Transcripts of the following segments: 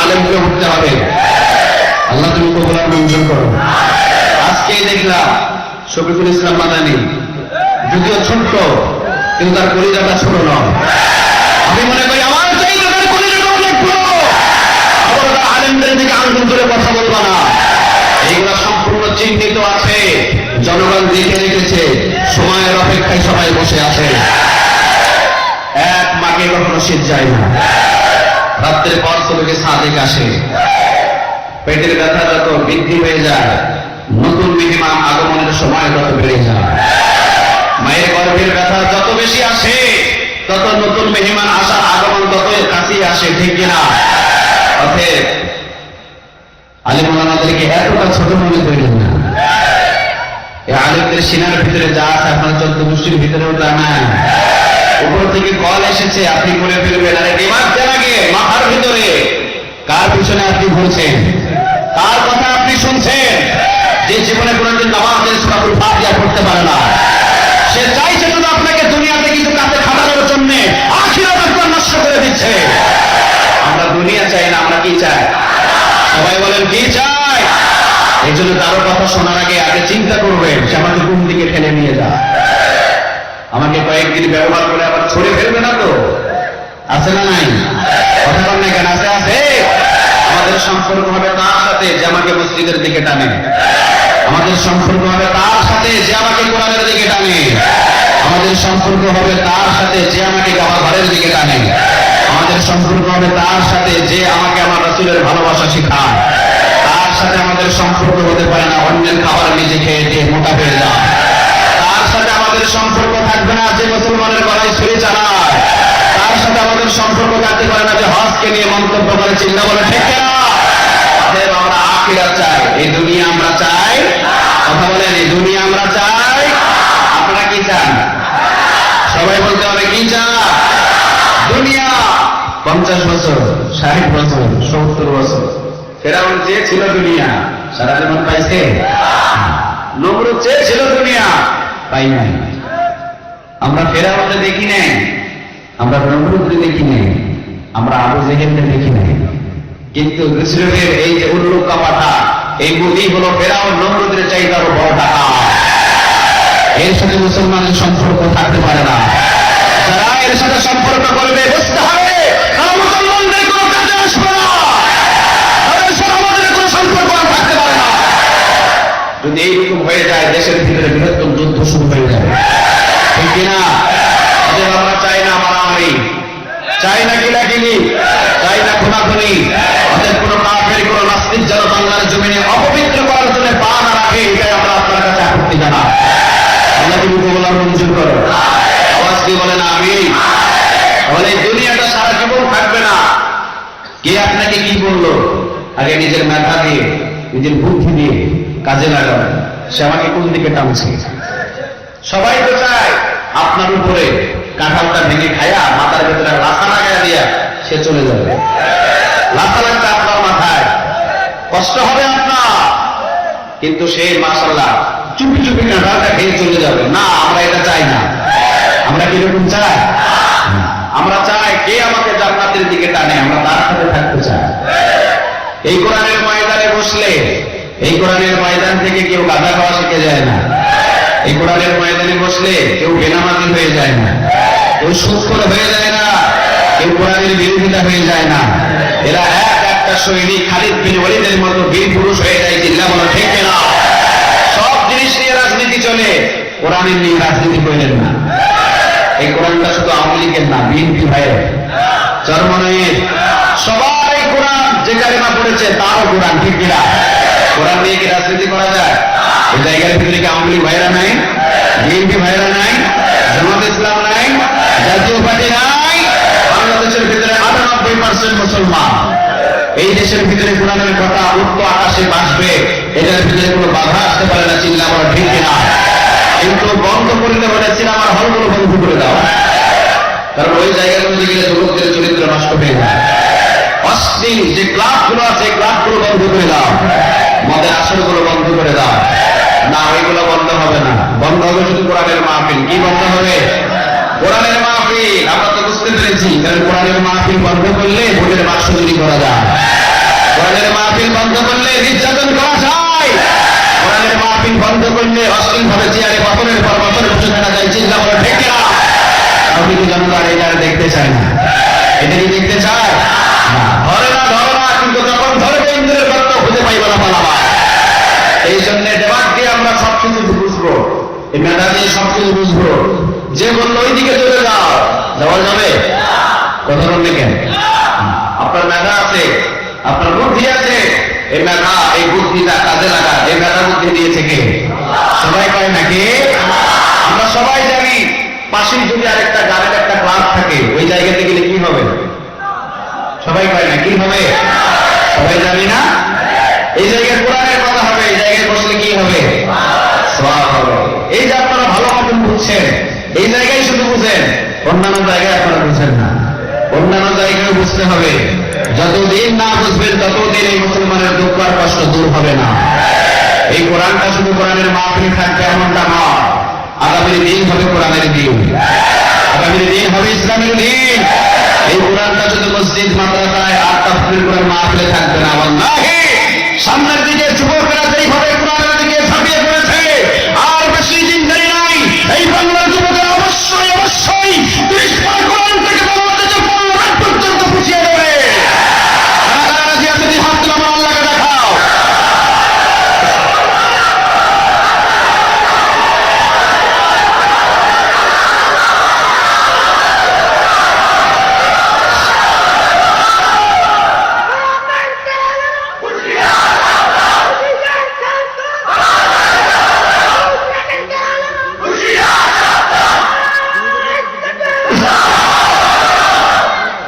আলেমকে উঠতে হবে। আল্লাহ তুমি কবুল আর মঞ্জুর করো। আজকে দেখলাম শফিকুল ইসলাম মাদানী, যদিও ছোট্ট কিন্তু তার কলিজাটা ছোট নয়। আমি মনে করি আমার চাইতে তার কলিজাটা অনেক বড়। আবার তার আলেমদের দিকে আঙ্গুল ধরে কথা বলবা না, এইগুলা সম্পূর্ণ চিহ্নিত আছে, জনগণ দেখে রেখেছে, সময়ের অপেক্ষায় সবাই বসে আছে। এক মাকে কখনো শীত যায় না, রাত্রের পর থেকে সাদেক আসে, পেটের ব্যথা যত বৃদ্ধি হয়ে যায়, নতুন মেহমান আগমনের সময় তত বেড়ে যায়। মায়ের গর্ভের ব্যথা যত বেশি আসে, তত নতুন মেহমান আসার আগমন তত কাছেই আসে, ঠিক কিনা? অতএব আলেম ওলামাদেরকে এতটা ছোট মনে করিলেন না। এই আলেমদের সিনার ভিতরে যা আছে আপনার 14 গোষ্ঠীর ভিতরেও তা না। উপর থেকে কল এসেছে, আপনি করে ফেলবেন। আরে দিমাগ দেন আগে, মাথার ভিতরে কার পিছনে আপনি ঘুরছেন, কার কথা আপনি শুনছেন? যে জীবনে কোনদিন নামাজের সূরাতুল ফাতিহা পড়তে পারে না, সে চাইছে শুধু আপনাকে দুনিয়াতে কিছু কাজে খাটানোর জন্য, আখিরাত আপনার নষ্ট করে দিচ্ছে। আমরা দুনিয়া চাই না, আমরা কি চাই? সবাই বলেন কি চাই? এই জন্য কারো কথা শোনার আগে আগে চিন্তা করবেন সে আমাকে কোন দিকে ঠেলে নিয়ে যায়। আমাকে কয়েকদিন ব্যবহার করে আবার ছড়ে ফেলবে না তো? আছে না নাই? কথা বল না কেন? আছে আছে। আমাদের সম্পর্ক হবে তার সাথে যে আমাকে মসজিদের দিকে টানে, আমাদের সম্পর্ক হবে তার সাথে যে আমাকে কোরআনের দিকে টানে, আমাদের সম্পর্ক হবে তার সাথে যে আমাকে ঘরের দিকে টানে, আমাদের সম্পর্ক হবে তার সাথে যে আমাকে আমার রাসূলের ভালোবাসা শেখায়। তার সাথে আমাদের সম্পর্ক হতে পারে না অন্যের খাবার নিজে খেয়ে দিয়ে মোটা হয়ে যায়। তার সাথে আমাদের সম্পর্ক থাকবে না যে মুসলমানের গলায় ছুরি চালায়। তার সাথে আমাদের সম্পর্ক থাকতে পারে না যে হজকে নিয়ে মন্তব্য করে, চিন্তা বলে, ঠিক কিনা? অতএব আমরা আখিরাত চাই, এই দুনিয়া আমরা চাই। কথা বলেন, এই দুনিয়া আমরা চাই। আপনারা কি চান? সবাই বলতে হবে কি চান? দুনিয়া 50 বছর, 60 বছর, 70 বছর ফেরাউন চেয়েছিল দুনিয়া, সারা জীবন পাইছে? নমরুদ চেয়েছিল দুনিয়া, পাই নাই। আমরা ফেরাউনকে দেখি নাই, আমরা নমরুদকে দেখি নাই, আমরা আবু জেহেলকে দেখি নাই। কিন্তু ইসরায়েলের এই যে উল্লুকা পাঠা, এই বুদ্ধি হলো ফেরাউন নমরুদের চাইতে আরো বড় টাকা। এর সাথে মুসলমানের সম্পর্ক থাকতে পারে না। যারা এর সাথে সম্পর্ক করবে বুঝতে হবে তারা মুসলমানদের কোনো কাজে আসবে না, তাদের সাথে আমাদের কোনো সম্পর্ক আর থাকতে পারে না। যদি এইরকম হয়ে যায়, দেশের ভিতরে বৃহত্তম যুদ্ধ শুরু হয়ে যাবে, ঠিক কিনা? অতএব আমরা চাই না মারামারি, চাই না কিলাকিলি, চাই না খুনাখুনি। অতএব কোনো কাফের, কোনো নাস্তিক যেন বাংলার জমিনে অপবিত্র করার জন্য পা না রাখে, এটাই আমরা আপনার কাছে আপত্তি জানাই। আল্লাহ তুমি কবুল আর মঞ্জুর করো। আওয়াজ দিয়ে বলেন আমিন। তাহলে এই দুনিয়াটা সারা জীবন থাকবে না। কে আপনাকে কি বললো, আগে নিজের মেধা দিয়ে, নিজের বুদ্ধি দিয়ে কাজে লাগাবেন। সে আমাকে কোন দিকে টানছে? সবাই তো চায় আপনার উপরে কাঁঠালটা ভেঙে খায়া মাথার ভেতরে লাথা লাগাইয়া দিয়া সে চলে যাবে। লাথা লাগবে আপনার মাথায়, কষ্ট হবে আপনার, কিন্তু সে মাশাআল্লাহ চুপি চুপি কাঁঠালটা খেয়ে চলে যাবে। না, আমরা এটা চাই না। আমরা কিরকম চাই? আমরা চাই কে আমাকে জান্নাতের দিকে টানে, আমরা তার সাথে থাকতে চাই। এই কোরআনের ময়দানে বসলে, এই কোরআনের ময়দান থেকে কেউ গাঁজা খাওয়া শিখে যায় না। এই কোরআনের ময়দানে বসলে কেউ বেনামাজি হয়ে যায় না, কেউ সুৎখোর হয়ে যায় না, কেউ কোরআনের বিরোধিতা হয়ে যায় না। এরা একটা সৈনিক খালিদ বিন ওয়ালিদের মতো বীর পুরুষ হয়ে যায়। চিল্লা বলো ঠিক কিনা? সব জিনিস নিয়ে রাজনীতি চলে, কোরআনের নিয়ে রাজনীতি করেন না। এই কোরআনটা শুধু আওয়ামী লীগের না, বিএনপি ভাইয়ের চরমনাইয়ের সবাই কোরআন যে কালেমা পড়েছে তারও কোরআন, ঠিক কিনা? কোরআন নিয়ে কি রাজনীতি করা যায়? এই জায়গার ভিতরে কি আওয়ামী লীগ ভাইরা নাই, বিএনপি ভাইরা নাই, জামাত ইসলাম নাই, জাতীয় পার্টি নাই? বাংলাদেশের ভিতরে 98% মুসলমান। এই দেশের ভিতরে কোরআনের কথা উচ্চ আকাশে বাসবে, এটার ভিতরে কোনো বাধা আসতে পারে না। চিল্লা বলা ঠিক কিনা? কিন্তু বন্ধ করতে হলে সিনেমার হলগুলো বন্ধ করে দাও, কারণ ওই জায়গাগুলোতে গেলে যুবকদের চরিত্র নষ্ট হয়ে যায়। অশ্লীল যে ক্লাবগুলো আছে, ক্লাবগুলো বন্ধ করে দাও, মদের আসরগুলো বন্ধ করে দাও। না, ওইগুলো বন্ধ হবে না, বন্ধ হবে শুধু কোরআনের মাহফিল। কি বন্ধ হবে? কোরআনের মাহফিল। আমরা তো বুঝতে পেরেছি, কারণ কোরআনের মাহফিল বন্ধ করলে ভোটের বাক্স চুরি করা যায়। বন্ধ করলে নির্যাতন করা যায়, কোরআনের মাহফিল বন্ধ করলে অশ্লীলভাবে চেয়ারে বছরের পর বছর বসে থাকা যায়। চিন্তা করে ঠেকে না, কিন্তু জনতা এটা দেখতে চায় না। এটা কি দেখতে চায়? ধরে না কিন্তু যখন ধরবে ইন্দ্রের গর্ত খুঁজে পাইবে না পালাবা। এই জন্য দেবাক দিয়ে আমরা সবকিছু বুঝবো, এই মেধা দিয়ে সবকিছু বুঝবো। যে বললো ওই দিকে চলে যাও, যাওয়া যাবে? কথা বললে কেন? আপনার মেধা আছে, আপনার বুদ্ধি আছে, এই মেধা এই বুদ্ধিটা কাজে লাগা, এই মেধা বুদ্ধি দিয়েছে কে? সবাই পায় নাকি? আমরা সবাই জানি পাশেই যদি আরেকটা গানের একটা ক্লাস থাকে, ওই জায়গাতে গেলে কি হবে? সবাই পায় না, কি হবে? সবাই জানি না? এই জায়গায় কোরআনের কথা হবে, এই জায়গায় বসলে কি হবে? সওয়াব হবে। এই যে আপনারা ভালো মতন বুঝছেন, এই জায়গায় শুধু বুঝেন, অন্যান্য জায়গায় আপনারা বুঝেন না। অন্যান্য জায়গায় বুঝতে হবে। যতদিন না বুঝবেন ততদিন এই মুসলমানের দুঃখ আর কষ্ট দূর হবে না। এই কোরআনটা শুধু কোরআনের মাহফিল থাকবে এমনটা নয়, আগামী দিন হবে কোরআনের দিন, আগামী দিন হবে ইসলামের দিন। এই কোরআনটা শুধু মসজিদ মাদ্রাসায় আর তাফসীর কোরআন মাহফিলে থাকবে না। ওয়াল্লাহি সামনের দিকে যুবকরা যেইভাবে কোরআনের দিকে ঝাঁপিয়ে পড়েছে, আর বেশি দিন দেরি নাই এই বাংলার যুবকেরা অবশ্যই 30 পার কোরআন থেকে বাংলাদেশে পূর্ণ পর্যন্ত পুষিয়ে দেবে। হাত তুলে আমার আল্লাহকে দেখাও।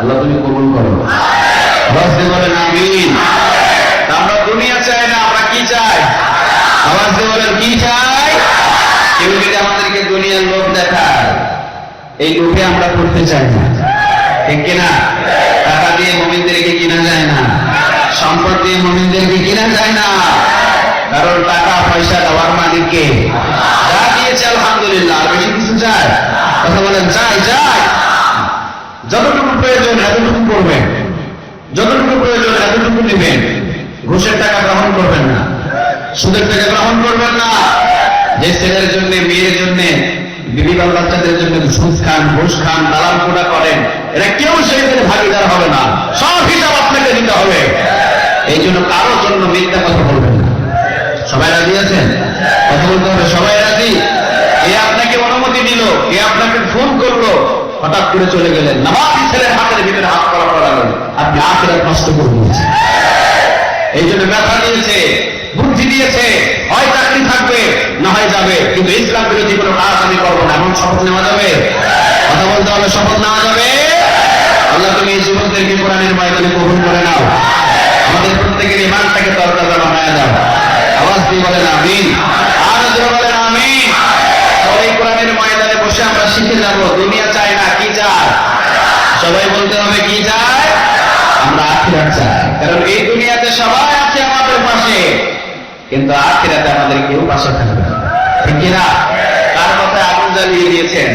আল্লাহ তুমি কবুল করো। আওয়াজ দিয়ে বলেন আমিন। আমরা দুনিয়া চাই না, আমরা কি চাই? আওয়াজ দিয়ে বলেন কি চাই? কেউ যদি আমাদেরকে দুনিয়ার লোভ দেখায়, এই লোভে আমরা করতে চাই না, ঠিক কিনা? টাকা দিয়ে মুমিনদেরকে কিনা যায় না, সম্পদ দিয়ে মুমিনদেরকে কিনা যায় না। কারণ টাকা পয়সা দেওয়ার মালিক কে? যা দিয়েছে আলহামদুলিল্লাহ, আর বেশি কিছু চায়? কথা বলেন চাই? যতটুকু প্রয়োজন এতটুকু করবেন, যতটুকু প্রয়োজন এতটুকু নেবেন। ঘুষের টাকা গ্রহণ করবেন না, সুদের টাকা গ্রহণ করবেন না। যে ছেলের জন্য মেয়ের জন্য বিবি বাচ্চাদের জন্য সুদ খান, ঘুষ খান, দালাল কোটা করেন, এরা কেউ সেই ভাগিদার হবে না, সব হিসাব আপনাকে দিতে হবে। এই জন্য কারোর জন্য মিথ্যা কথা বলবেন না। সবাই রাজি আছেন? কথা বলতে হবে, সবাই রাজি? এ আপনাকে অনুমতি দিল, এ আপনাকে ফোন করলো, হঠাৎ করে চলে গেলেন, নামাজি ছেলের হাতের ভিতরে হাত করালেন, আপনি আখিরাত নষ্ট করে দিয়েছেন। এই জন্য ব্যথা দিয়েছে, বুদ্ধি দিয়েছে, হয় চাকরি থাকবে না হয় যাবে, কিন্তু ইসলাম বিরোধী কোনো কাজ আমি করবো না, এমন শপথ নেওয়া যাবে? কথা বলতে হবে, শপথ নেওয়া যাবে? আল্লাহ তুমি এই যুবকদেরকে কোরআনের ময়দানে কবুল করে নাও, আমাদের প্রত্যেকের ঈমানটাকে তরতাজা বানায় দাও। আওয়াজ দিয়ে বলেন আমিন, আর জোরে বলেন আমিন। এই কোরআনের ময়দানে বসে আমরা শিখে যাব দুনিয়া চাই না, কি চাই? সবাই বলতে হবে কি চাই? আমরা আখিরাত চাই। কারণ এই দুনিয়াতে সবাই আছে আমাদের পাশে, কিন্তু আখিরাতে আমাদের কেউ পাশে থাকবে না, ঠিক কিনা? কার কথায় আগুন জ্বালিয়ে দিয়েছেন,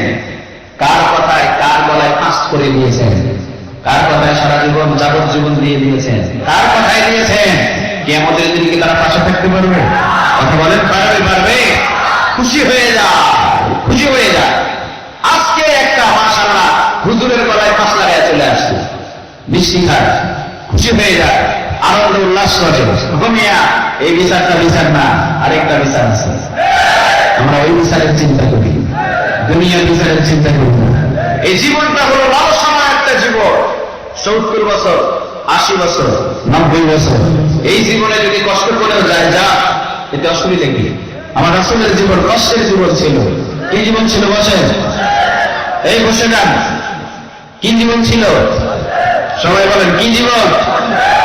কার কথায় কার গলায় ফাঁস করে দিয়েছেন, কার কথায় সারা জীবন যাবজ্জীবন দিয়ে দিয়েছেন, কার কথায় দিয়েছেন? কিয়ামতের দিন কি তারা পাশে থাকতে পারবে? কথা বলেন, পারবে? খুশি হয়ে যায়, খুশি হয়ে যায়। আজকে একটা মাশাআল্লাহ হুজুরের গলায় ফাঁস লাগায় চলে আসছে, মিষ্টি খায়, খুশি হয়ে যায়, আনন্দ উল্লাস করে। ঘুমিয়া এই বিচারটা বিচার না, আরেকটা বিচার আছে, আমরা ওই বিচারের চিন্তা করি, দুনিয়ার বিচারের চিন্তা করি না। এই জীবনটা হলো লালসাময় একটা জীবন, 70 বছর, 80 বছর, 90 বছর। এই জীবনে যদি কষ্ট করেও যায়, যা এতে অসুবিধা কি? আমার রাসূলের জীবন কষ্টের জীবন ছিল। কি জীবন ছিল? বসেন, এই বসে যান। কি জীবন ছিল? সবাই বলেন কি জীবন?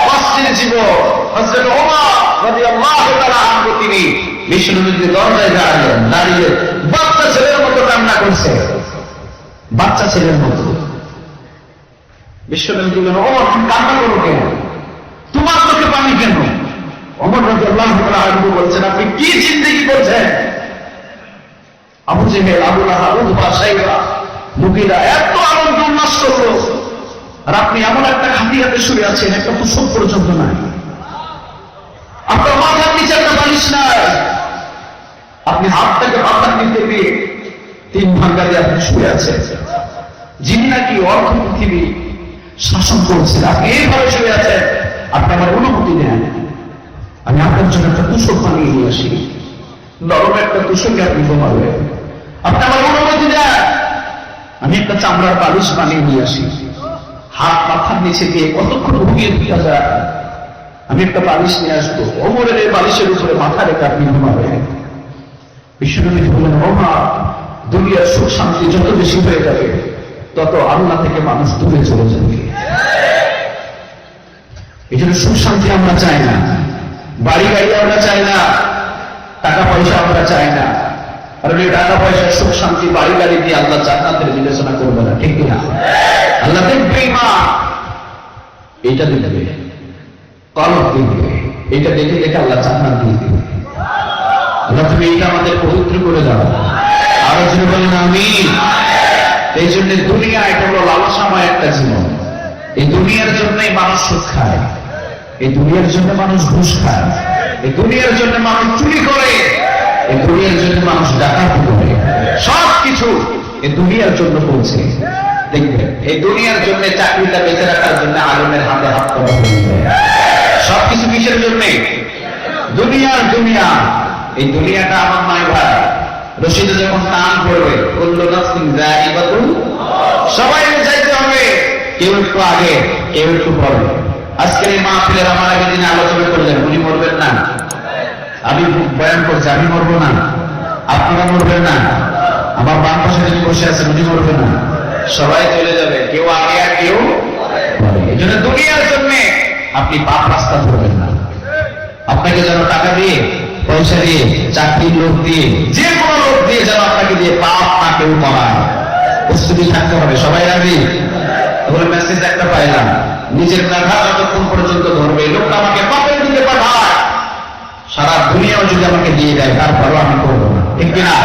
কষ্টের জীবন। হযরত ওমর রাদিয়াল্লাহু তাআলা আনহু তিনি বিশ্বনবীর দরজায় দাঁড়িয়ে বাচ্চা ছেলের মতো কান্না করছে, বাচ্চা ছেলের মতো। বিশ্বনবী বললেন, ওমর তুমি কান্না করো কেন? তোমার চোখে পানি কেন? ওমর রাদিয়াল্লাহু তাআলা আনহু বলছেন, আপনি কি জিন্দেগি করছেন? আবু জেহেল, আবু লাহাব, উতবা, শাইবা, মুগীরা এত আনন্দ উল্লাস করলো, আর আপনি এমন একটা খাটিয়াতে শুয়ে আছেন, একটা কুসুম পর্যন্ত নাই। আপনি হাতটাকে মাথার নিচে দিয়ে 3 ভাঙ্গা দিয়ে আপনি শুয়ে আছেন, যিনি নাকি অর্ধ পৃথিবী শাসন করছেন, আপনি এইভাবে শুয়ে আছেন। আপনি আমার অনুমতি দেন, আমি আপনার জন্য একটা তুষক বানিয়ে নিয়ে আসি, নরম একটা তুষকে আপনি ঘুমাবেন। আপনি আমার অনুমতি দেন, আমি একটা চামড়ার বালিশ বানিয়ে নিয়ে আসি, হাত মাথার নিচে দিয়ে কতক্ষণ ঘুমিয়ে দেওয়া যায়, আমি একটা বালিশ নিয়ে আসবো, ওমরের এই বালিশের উপরে মাথা রেখে আপনি ঘুমাবেন। বিশ্বনবী বললেন, ও মা, দুনিয়ার সুখ শান্তি যত বেশি হয়ে যাবে তত আল্লাহ থেকে মানুষ দূরে চলে যাবে। এই জন্য সুখ শান্তি আমরা চাই না, বাড়ি গাড়ি আমরা চাই না, টাকা পয়সা আমরা চাই না। কারণ এই টাকা পয়সা, সুখ শান্তি, বাড়ি গাড়ি দিয়ে আল্লাহ জান্নাতের বিবেচনা করবে না, ঠিক কিনা? আল্লাহ দেখবে মা, এইটা দেখবে, কলব দেখবে, এইটা দেখে দেখে আল্লাহ জান্নাত দিয়ে দিবে। আল্লাহ তুমি এইটা আমাদের পবিত্র করে দাও। আরো যদি বলেন আমিন। এই জন্য দুনিয়া এটা হলো লালসাময় একটা জীবন। এই দুনিয়ার জন্যই মানুষ সুদ খায়, এই দুনিয়ার জন্য মানুষ ঘুষ খায়, এই দুনিয়ার জন্য মানুষ চুরি করে, এই দুনিয়ার জন্য মানুষ ডাকাতি করে, সবকিছু এই দুনিয়ার জন্য করছে। দেখবেন এই দুনিয়ার জন্য চাকরিটা বেঁচে রাখার জন্য আলমের হাতে হাত করা হয়েছে। সবকিছু কিসের জন্য? দুনিয়ার দুনিয়া। এই দুনিয়াটা আমার নয় ভাই। রশিদে যখন টান পড়বে, কুল্লু নাফসিন যায়িকাতুল, সবাই যাইতে হবে, কেউ একটু আগে, কেউ একটু পরে। আজকের এই মাহফিলের আমার আগে যিনি আলোচনা করলেন, উনি মরবেন না। আমি বয়ান করছি, আমি মরবো না, আপনারা মরবেন না। আমার বাম পাশে যিনি বসে আছেন, উনি মরবেন না। সবাই চলে যাবে, কেউ আগে আর কেউ পরে। এই জন্য দুনিয়ার জন্য আপনি পাপ রাস্তা ধরবেন না। আপনাকে যেন টাকা দিয়ে, পয়সা দিয়ে, চাকরির লোক দিয়ে, যে কোনো লোক দিয়ে যেন আপনাকে দিয়ে পাপ না কেউ করায়, প্রস্তুতি থাকতে হবে। সবাই রাজি? তাহলে মেসেজ একটা পাইলাম, নিজের মেধা যতক্ষণ পর্যন্ত ধরবে, লোকটা আমাকে পাপের দিকে পাঠায়, সারা দুনিয়াও যদি আমাকে দিয়ে দেয়, তারপরও আমি করবো না, ঠিক কিনা?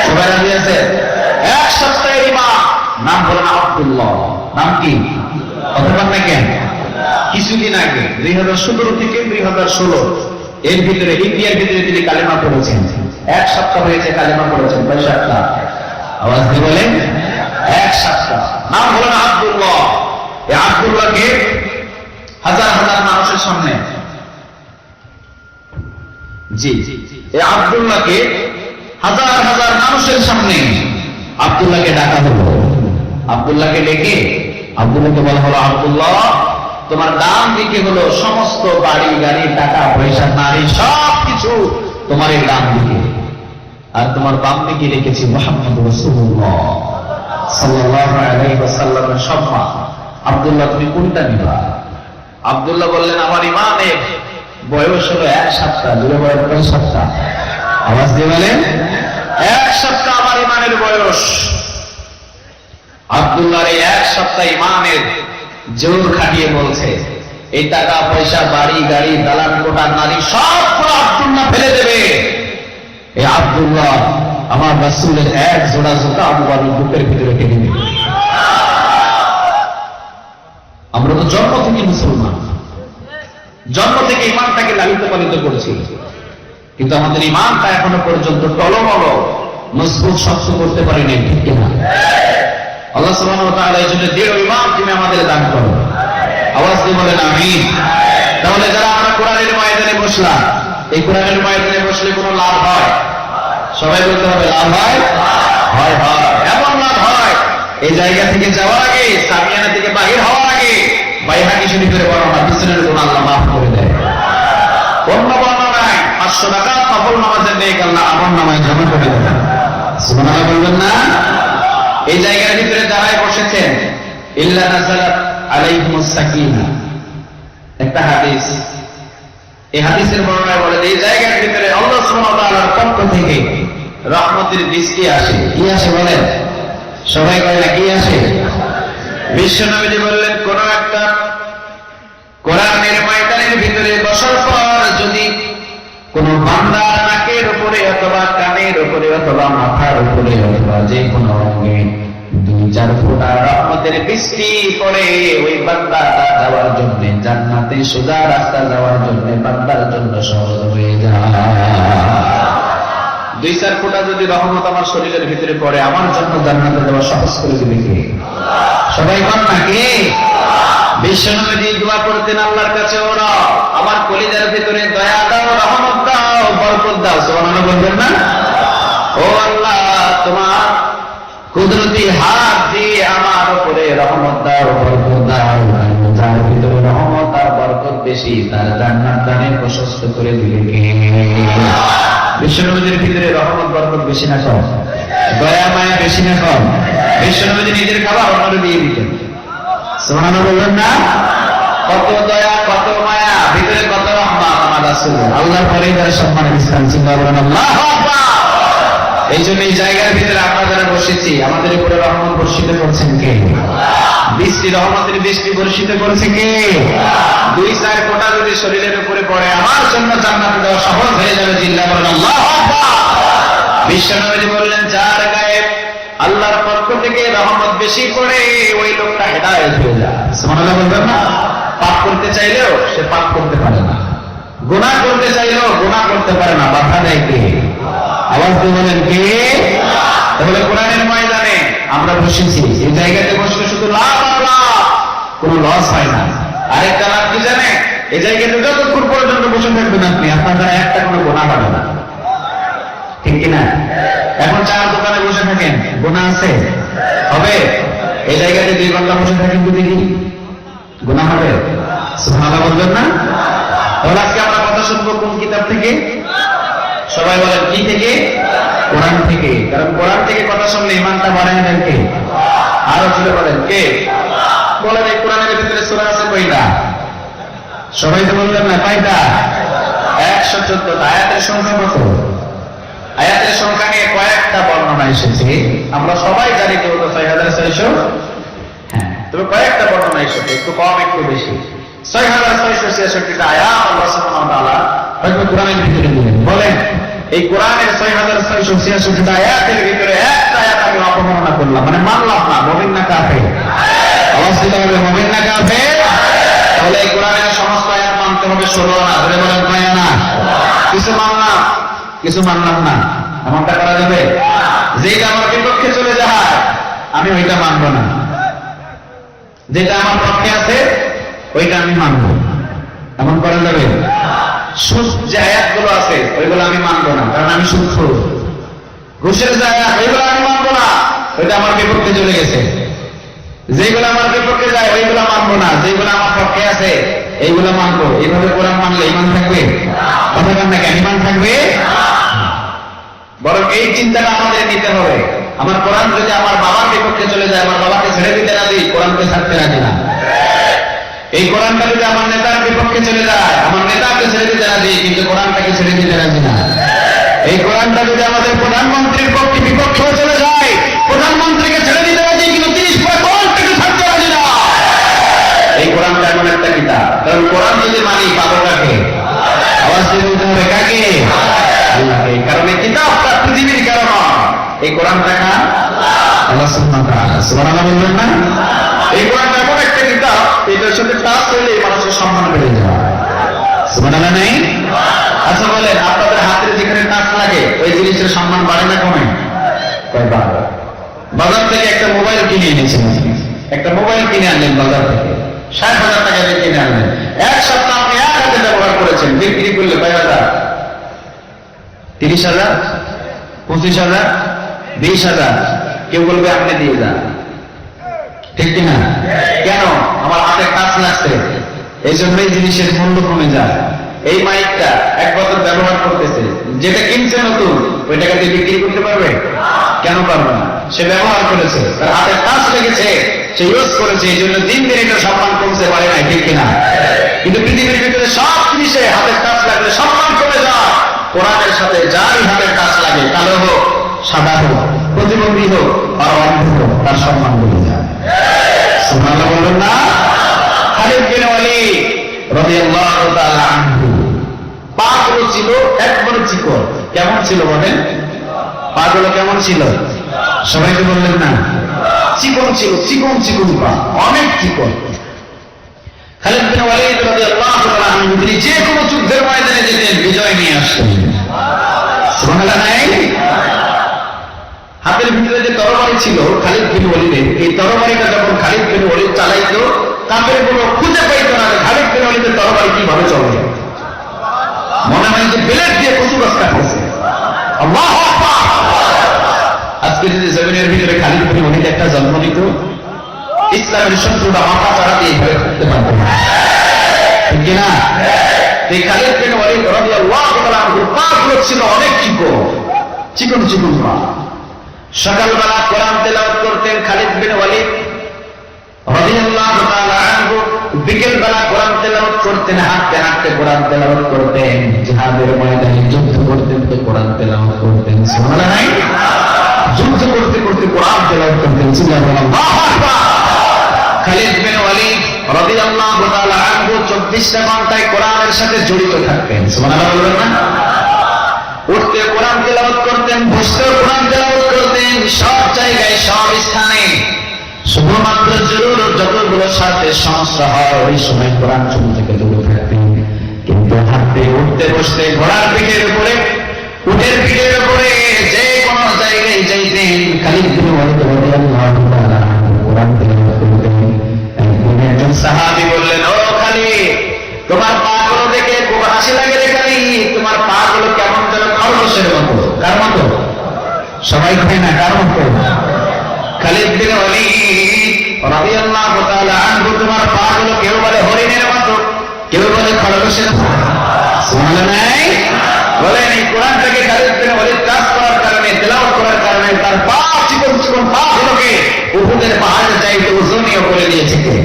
সবাই রাজি আছে? এক সপ্তাহের ইমাম, নাম বলেন আব্দুল্লাহ। নাম কি? অথবা না কেন? কিছুদিন আগে 2017 থেকে 2016 এর ভিতরে, ইন্ডিয়ার ভিতরে তিনি কালেমা পড়েছেন। এক সপ্তাহ হয়েছে কালেমা পড়েছেন। কয় সপ্তাহ? আওয়াজ দিয়ে বলেন, এক সপ্তাহ। নাম বলেন আব্দুল্লাহ। এই আব্দুল্লাহকে হাজার হাজার মানুষের সামনে, জি, এই আব্দুল্লাহকে হাজার হাজার মানুষের সামনে আব্দুল্লাহকে ডাকা হলো। আব্দুল্লাহকে ডেকে আব্দুল্লাহকে বলা হলো, আব্দুল্লাহ, তোমার ডান দিকে হলো সমস্ত বাড়ি গাড়ি, টাকা পয়সা, নারী, সবকিছু তোমার এই ডান দিকে, আর তোমার বাম দিকে রেখেছি মুহাম্মদ রাসূলুল্লাহ সাল্লাল্লাহু আলাইহি ওয়াসাল্লামের সম্মান। আব্দুল্লাহ, তুমি কোনটা নিবা? আব্দুল্লাহ বললেন, আমার ইমানের বয়স হলো 1 সপ্তাহ। জুড়ে বয়স কয় সপ্তাহ? আওয়াজ দিয়ে বলেন, 1 সপ্তাহ আমার ইমানের বয়স। আব্দুল্লাহর এই 1 সপ্তাহ ইমানের জোর খাটিয়ে বলছে, এই টাকা পয়সা, বাড়ি গাড়ি, দালান কোঠা, নারী, সবগুলো আব্দুল্লাহ ফেলে দেবে। এই আব্দুল্লাহ আমার রাসূলের 1 জোড়া জুতা আবু বকরের বুকের ভিতরে রেখে দিবে। আমরা তো জন্ম থেকে মুসলমান, জন্ম থেকে ইমানটাকে লালিত পালিত করেছি, কিন্তু আমাদের ইমানটা এখনো পর্যন্ত টলমল, মজবুত, শক্ত করতে পারিনি, ঠিক কিনা? আল্লাহ সুবহানাহু ওয়া তাআলা এই জন্য দৃঢ় ঈমান তুমি আমাদের দান করো। আওয়াজ দিয়ে বলেন আমিন। তাহলে যারা আমরা কোরআনের ময়দানে বসলাম, এই কোরআনের ময়দানে বসলে কোনো লাভ হয়? সবাই বলতে হবে, লাভ হয়? হয়, হয়। এমন লাভ হয়, এই জায়গা থেকে যাওয়ার আগে, সামিয়ানা থেকে বাহির হওয়ার আগে, বাইহাকি শরীফের বর্ণনা, পিছনের গুনাহ আল্লাহ মাফ করে দেয়। অন্য বর্ণনায় 500 টাকা নফল নামাজের নেক আল্লাহ আমল নামায় জমা করে দেন। সুবহানাল্লাহ বলবেন না? এই জায়গার ভিতরে যারাই বসেছেন, ইল্লা নাযালাত আলাইহিমুস সাকিনা, একটা হাদিস। এই হাদিসের বর্ণনায় বলে, এই জায়গার ভিতরে আল্লাহ সুবহানাহু ওয়া তাআলার পক্ষ থেকে রহমতের বৃষ্টি আসে। কি আসে বলেন? সবাই বলে না, কি আসে? বিশ্বনবী বললেন, কোন একটা কোরআনের ময়দানের ভিতরে বসার পর যদি কোন বান্দার নাকের উপরে অথবা কানের উপরে অথবা মাথার উপরে অথবা যে কোনো অঙ্গে 2-4 ফোঁটা রহমতের বৃষ্টি পড়ে, ওই বান্দাটা যাওয়ার জন্য, জান্নাতে সোজা রাস্তা যাওয়ার জন্য বান্দার জন্য সহজ হয়ে যায়। 2-4 ফোঁটা যদি রহমত আমার শরীরের ভিতরে পড়ে, আমার জন্য জান্নাতে যাওয়া সহজ করে দিবে কে? সবাই বল না কে? বিশ্বনবী দোয়া করতেন আল্লাহর কাছে, ও রব, আমার কলিজার ভিতরে দয়া দাও, রহমত দাও, বরকত দাও। সুবহানাল্লাহ বলবেন না? ও আল্লাহ, তোমার কুদরতি হাত দিয়ে আমার উপরে রহমত দাও, বরকত দাও। যার ভিতরে রহমত আর বরকত বেশি, তার জান্নাত দানে প্রশস্ত করে দিবে কে? বিশ্বনবীর ভিতরে রহমত বরকত বেশি না কম? দয়া মায়া বেশি না কম? বিশ্বনবী নিজের খাবার অন্যরা দিয়ে দিতেন। সুবহানাল্লাহ বলবেন না? কত দয়া, কত মায়া, ভিতরে কত রহমত আমার রাসূল। আল্লাহর পরেই তার সম্মানের স্থান ছিল। আল্লাহু আকবার। এই জন্য এই জায়গার ভিতরে আমরা যারা বসেছি, আমাদের উপরে রহমত বর্ষিত করছেন কে? বৃষ্টি, রহমতের বৃষ্টি বর্ষিত করেছে কে? 2-4 ফোঁটা যদি শরীরের উপরে পড়ে, আমার জন্য জান্নাতে যাওয়া সহজ হয়ে যাবে। জিল্লাহ বলেন আল্লাহু আকবার। বিশ্বনবী বললেন, যার গায়ে আল্লাহর পক্ষ থেকে রহমত বেশি করে, ওই লোকটা হেদায়েত হয়ে যায়। সুবহানাল্লাহ বলবেন না? পাপ করতে চাইলেও সে পাপ করতে পারে না, গুনাহ করতে চাইলেও গুনাহ করতে পারে না। বাধা দেয় কে? আওয়াজ দিয়ে বলেন কে? তাহলে কোরআনের ময়দানে আমরা বসেছি, এই জায়গাতে বসলে শুধু লাভ আর লাভ, কোন লস হয় না। আরেকটা লাভ কি জানে? এই জায়গাতে যতক্ষণ পর্যন্ত বসে থাকবেন আপনি, আপনার দ্বারা একটা কোনো গুনাহ হবে না, ঠিক কিনা? এখন চার দোকানে বসে থাকেন, গুনাহ আছে? হবে? এই জায়গাতে 2 ঘন্টা বসে থাকেন, যদি গুনাহ হবে? সুবহানাল্লাহ বলবেন না? তাহলে আজকে আমরা কথা শুনবো কোন কিতাব থেকে? সবাই বলেন কি থেকে? কোরআন থেকে। কারণ কোরআন থেকে কথা শুনলে ঈমানটা বাড়ায় দেন কে? আরো জোরে বলেন কে? বলেন, এই কোরআনের ভিতরে সূরা আছে কয়টা? সবাই তো বলবেন না, কয়টা? 114টা। আয়াতের সংখ্যা কত? আয়াতের সংখ্যা নিয়ে কয়েকটা বর্ণনা এসেছে। আমরা সবাই জানি যে 6600। হ্যাঁ, তবে কয়েকটা বর্ণনা এসেছে, একটু কম একটু বেশি। 6666টা আয়াত আল্লাহ সুবহানাহু ওয়া তাআলা হয়তো কোরআনের ভিতরে দিলেন। বলেন, এই কোরআনের 6666টা আয়াতের ভিতরে একটা আয়াত আমি অপমাননা করলাম, মানে মানলাম না, মুমিন না কাফের? আওয়াজ দিতে হবে, মুমিন না কাফের? তাহলে এই কোরআনের সমস্ত আয়াত মানতে হবে 16 না। ধরে বলেন কয় না? কিছু মানলাম, কিছু মানলাম না, এমনটা করা যাবে? যেটা আমার বিপক্ষে চলে যায় আমি ওইটা মানব না, যেটা আমার পক্ষে আছে ওইটা আমি মানব, এমন করা যাবে? সুদ যে আয়াতগুলো আছে ওইগুলো আমি মানবো না, কারণ আমি সুদখোর। ঘুষের যে আয়াত ওইগুলো আমি মানবো না, ওইটা আমার বিপক্ষে চলে গেছে। যেগুলো আমার বিপক্ষে যায় ওইগুলো মানবো না, যেগুলো আমার পক্ষে আছে এইগুলো মানবো। এইভাবে কোরআন মানলে ঈমান থাকবে? কথা বলেন না কেন? ঈমান থাকবে? বরং এই চিন্তাটা আমাদের নিতে হবে, আমার কোরআন যদি আমার বাবার বিপক্ষে চলে যায়, আমার বাবাকে ছেড়ে দিতে রাজি, কোরআনকে ছাড়তে রাজি না। এই কোরআনটা যদি আমার নেতার বিপক্ষে চলে যায়, আমার নেতাকে ছেড়ে দিতে রাজি, কিন্তু কোরআনটাকে ছেড়ে দিতে রাজি না। এই কোরআনটা যদি আমাদের প্রধানমন্ত্রীর পক্ষে বিপক্ষেও চলে যায়, প্রধানমন্ত্রীকে ছেড়ে দিতে রাজি, কিন্তু 30% ছাড়তে রাজি না। এই কোরআনটা এমন একটা কিতাব, কারণ কোরআন যদি মানি পাবো কাকে? আওয়াজ দিয়ে বলতে হবে কাকে? আল্লাহকে। কারণ এই কিতাবটা পৃথিবীর কারণ, এই কোরআনটা কার? আল্লাহ সুবহানাহু ওয়া তাআলা। সুবহানাল্লাহ বলবেন না? এই কোরআনটা এমন একটা কিতাব, এটার সাথে টাচ করলে মানুষের সম্মান বেড়ে যায়। সুবহানাল্লাহ নেই? আচ্ছা বলেন, আপনাদের হাতের যেখানে টাচ লাগে ওই জিনিসের সম্মান বাড়ে না কমে? কয়বার? বাজার থেকে একটা মোবাইল কিনে এনেছেন, একটা মোবাইল কিনে আনলেন বাজার থেকে, 60,000 টাকা দিয়ে কিনে আনলেন। 1 সপ্তাহ আপনি 1 হাতে ব্যবহার করেছেন, বিক্রি করলে কয় হাজার? 30,000, 25,000, 20,000। কেউ বলবে আপনি দিয়ে যান, ঠিক কিনা? কেন? আমার হাতে কাজ লাগছে, এই জন্যই জিনিসের মূল্য কমে যায়। এই মাইকটা 1 বছর ব্যবহার করতেছে, যেটা কিনছে নতুন ওই টাকা দিয়ে বিক্রি করতে পারবে? কেন পারবে না? সে ব্যবহার করেছে, তার হাতে কাজ লেগেছে, সে ইউজ করেছে, এই জন্য দিন দিন এটা সম্মান কমতে পারে না, ঠিক কিনা? কিন্তু পৃথিবীর ভিতরে সব জিনিসে হাতের কাজ লাগলে সম্মান কমে যায়। কোরআনের সাথে যারই হাতের কাজ লাগে, কালো হোক, সাদা হোক, প্রতিবন্ধী হোক আর অন্ধ হোক, তার সম্মান বেড়ে যায়। সুবহানাল্লাহ বলবেন না? খালিদ বিন ওয়ালিদ রাদিয়াল্লাহু তাআলা আনহু, পাগুলো ছিল একবারে চিকন। কেমন ছিল বলেন? পাগুলো কেমন ছিল? সবাই তো বললেন না? চিকন ছিল, চিকন চিকন পা, অনেক চিকন। খালিদ বিন ওয়ালিদ রাদিয়াল্লাহু তাআলা আনহু তিনি যে কোনো যুদ্ধের ময়দানে যেতেন, বিজয় নিয়ে আসতেন। সুবহানাল্লাহ নাই? তরবারি ছিল খালিদ বিন ওয়ালিদের, এই তরবারিটা যখন খালিদ বিন ওয়ালিদ চালাইতো, কাফেরগুলো খুঁজে পাইতো না যে খালিদ বিন ওয়ালিদের তরবারি কিভাবে চলে। মনে হয় যে বেলেট দিয়ে কচু গাছ কাটছে। আল্লাহু আকবার। আজকে যদি জমিনের ভিতরে খালিদ বিন ওয়ালিদ একটা জন্ম নিত, ইসলামের শত্রুরা মাথা চাড়া দিয়ে ঘরে থাকতে পারত না, ঠিক কিনা? এই খালিদ বিন ওয়ালিদ রাদিয়াল্লাহু তাআলা আনহু পাগুলো ছিল অনেক চিকন চিকন পা। সকালবেলা কোরআন তেলাওয়াত করতেন খালিদ বিন ওয়ালিদ রাদিয়াল্লাহু তাআলা আনহু, বিকেলবেলা কোরআন তেলাওয়াত করতেন, হাঁটতে হাঁটতে কোরআন তেলাওয়াত করতেন, জিহাদের ময়দানে যুদ্ধ করতেন তো কোরআন তেলাওয়াত করতেন। সুবহানাল্লাহ। যুদ্ধ করতে করতে কোরআন তেলাওয়াত করতেন। আল্লাহু আকবার। খালিদ বিন ওয়ালিদ রাদিয়াল্লাহু তাআলা আনহু 24টা ঘন্টায় কোরআনের সাথে জড়িত থাকতেন। সুবহানাল্লাহ বলবেন না? উঠতে কোরআন তেলাওয়াত করতেন, বসতে কোরআন তেলাওয়াত করতেন, সব জায়গায় সব স্থানে। শুধুমাত্র জরুরত যতগুলো সাথে সমস্যা হয় ওই সময় কোরআন শুরু থেকে দূরে থাকতেন। কিন্তু হাঁটতে উঠতে বসতে ঘোড়ার পিঠের উপরে, উটের পিঠের উপরে, যে কোনো জায়গায় যাইতেন খালিদ বিন ওয়ালিদ রাদিয়াল্লাহু তাআলা আনহু কোরআন তেলাওয়াত করতেন। একদিন একজন সাহাবী বললেন, ও খালিদ, তোমার পাগুলো দেখে খুব হাসি লাগে রে খালিদ, তোমার পাগুলো কেমন যেন খরগোশের মতো। কার মতো? সবাই খায় না, কার মতো? খালিদ বিন ওয়ালিদ রাদিয়াল্লাহু তাআলা আনহু, তোমার পাগুলো কেউ বলে হরিণের মতো, কেউ বলে খরগোশের মতো। সুবহানাল্লাহ। বলেন এই কোরআন থেকে খালিদ বিন ওয়ালিদ কাজ করার কারণে, তেলাওয়াত করার কারণে তার পা চিকন চিকন পাগুলোকে উহুদের পাহাড়ের চাইতে ওজনীয় করে দিয়েছে কে?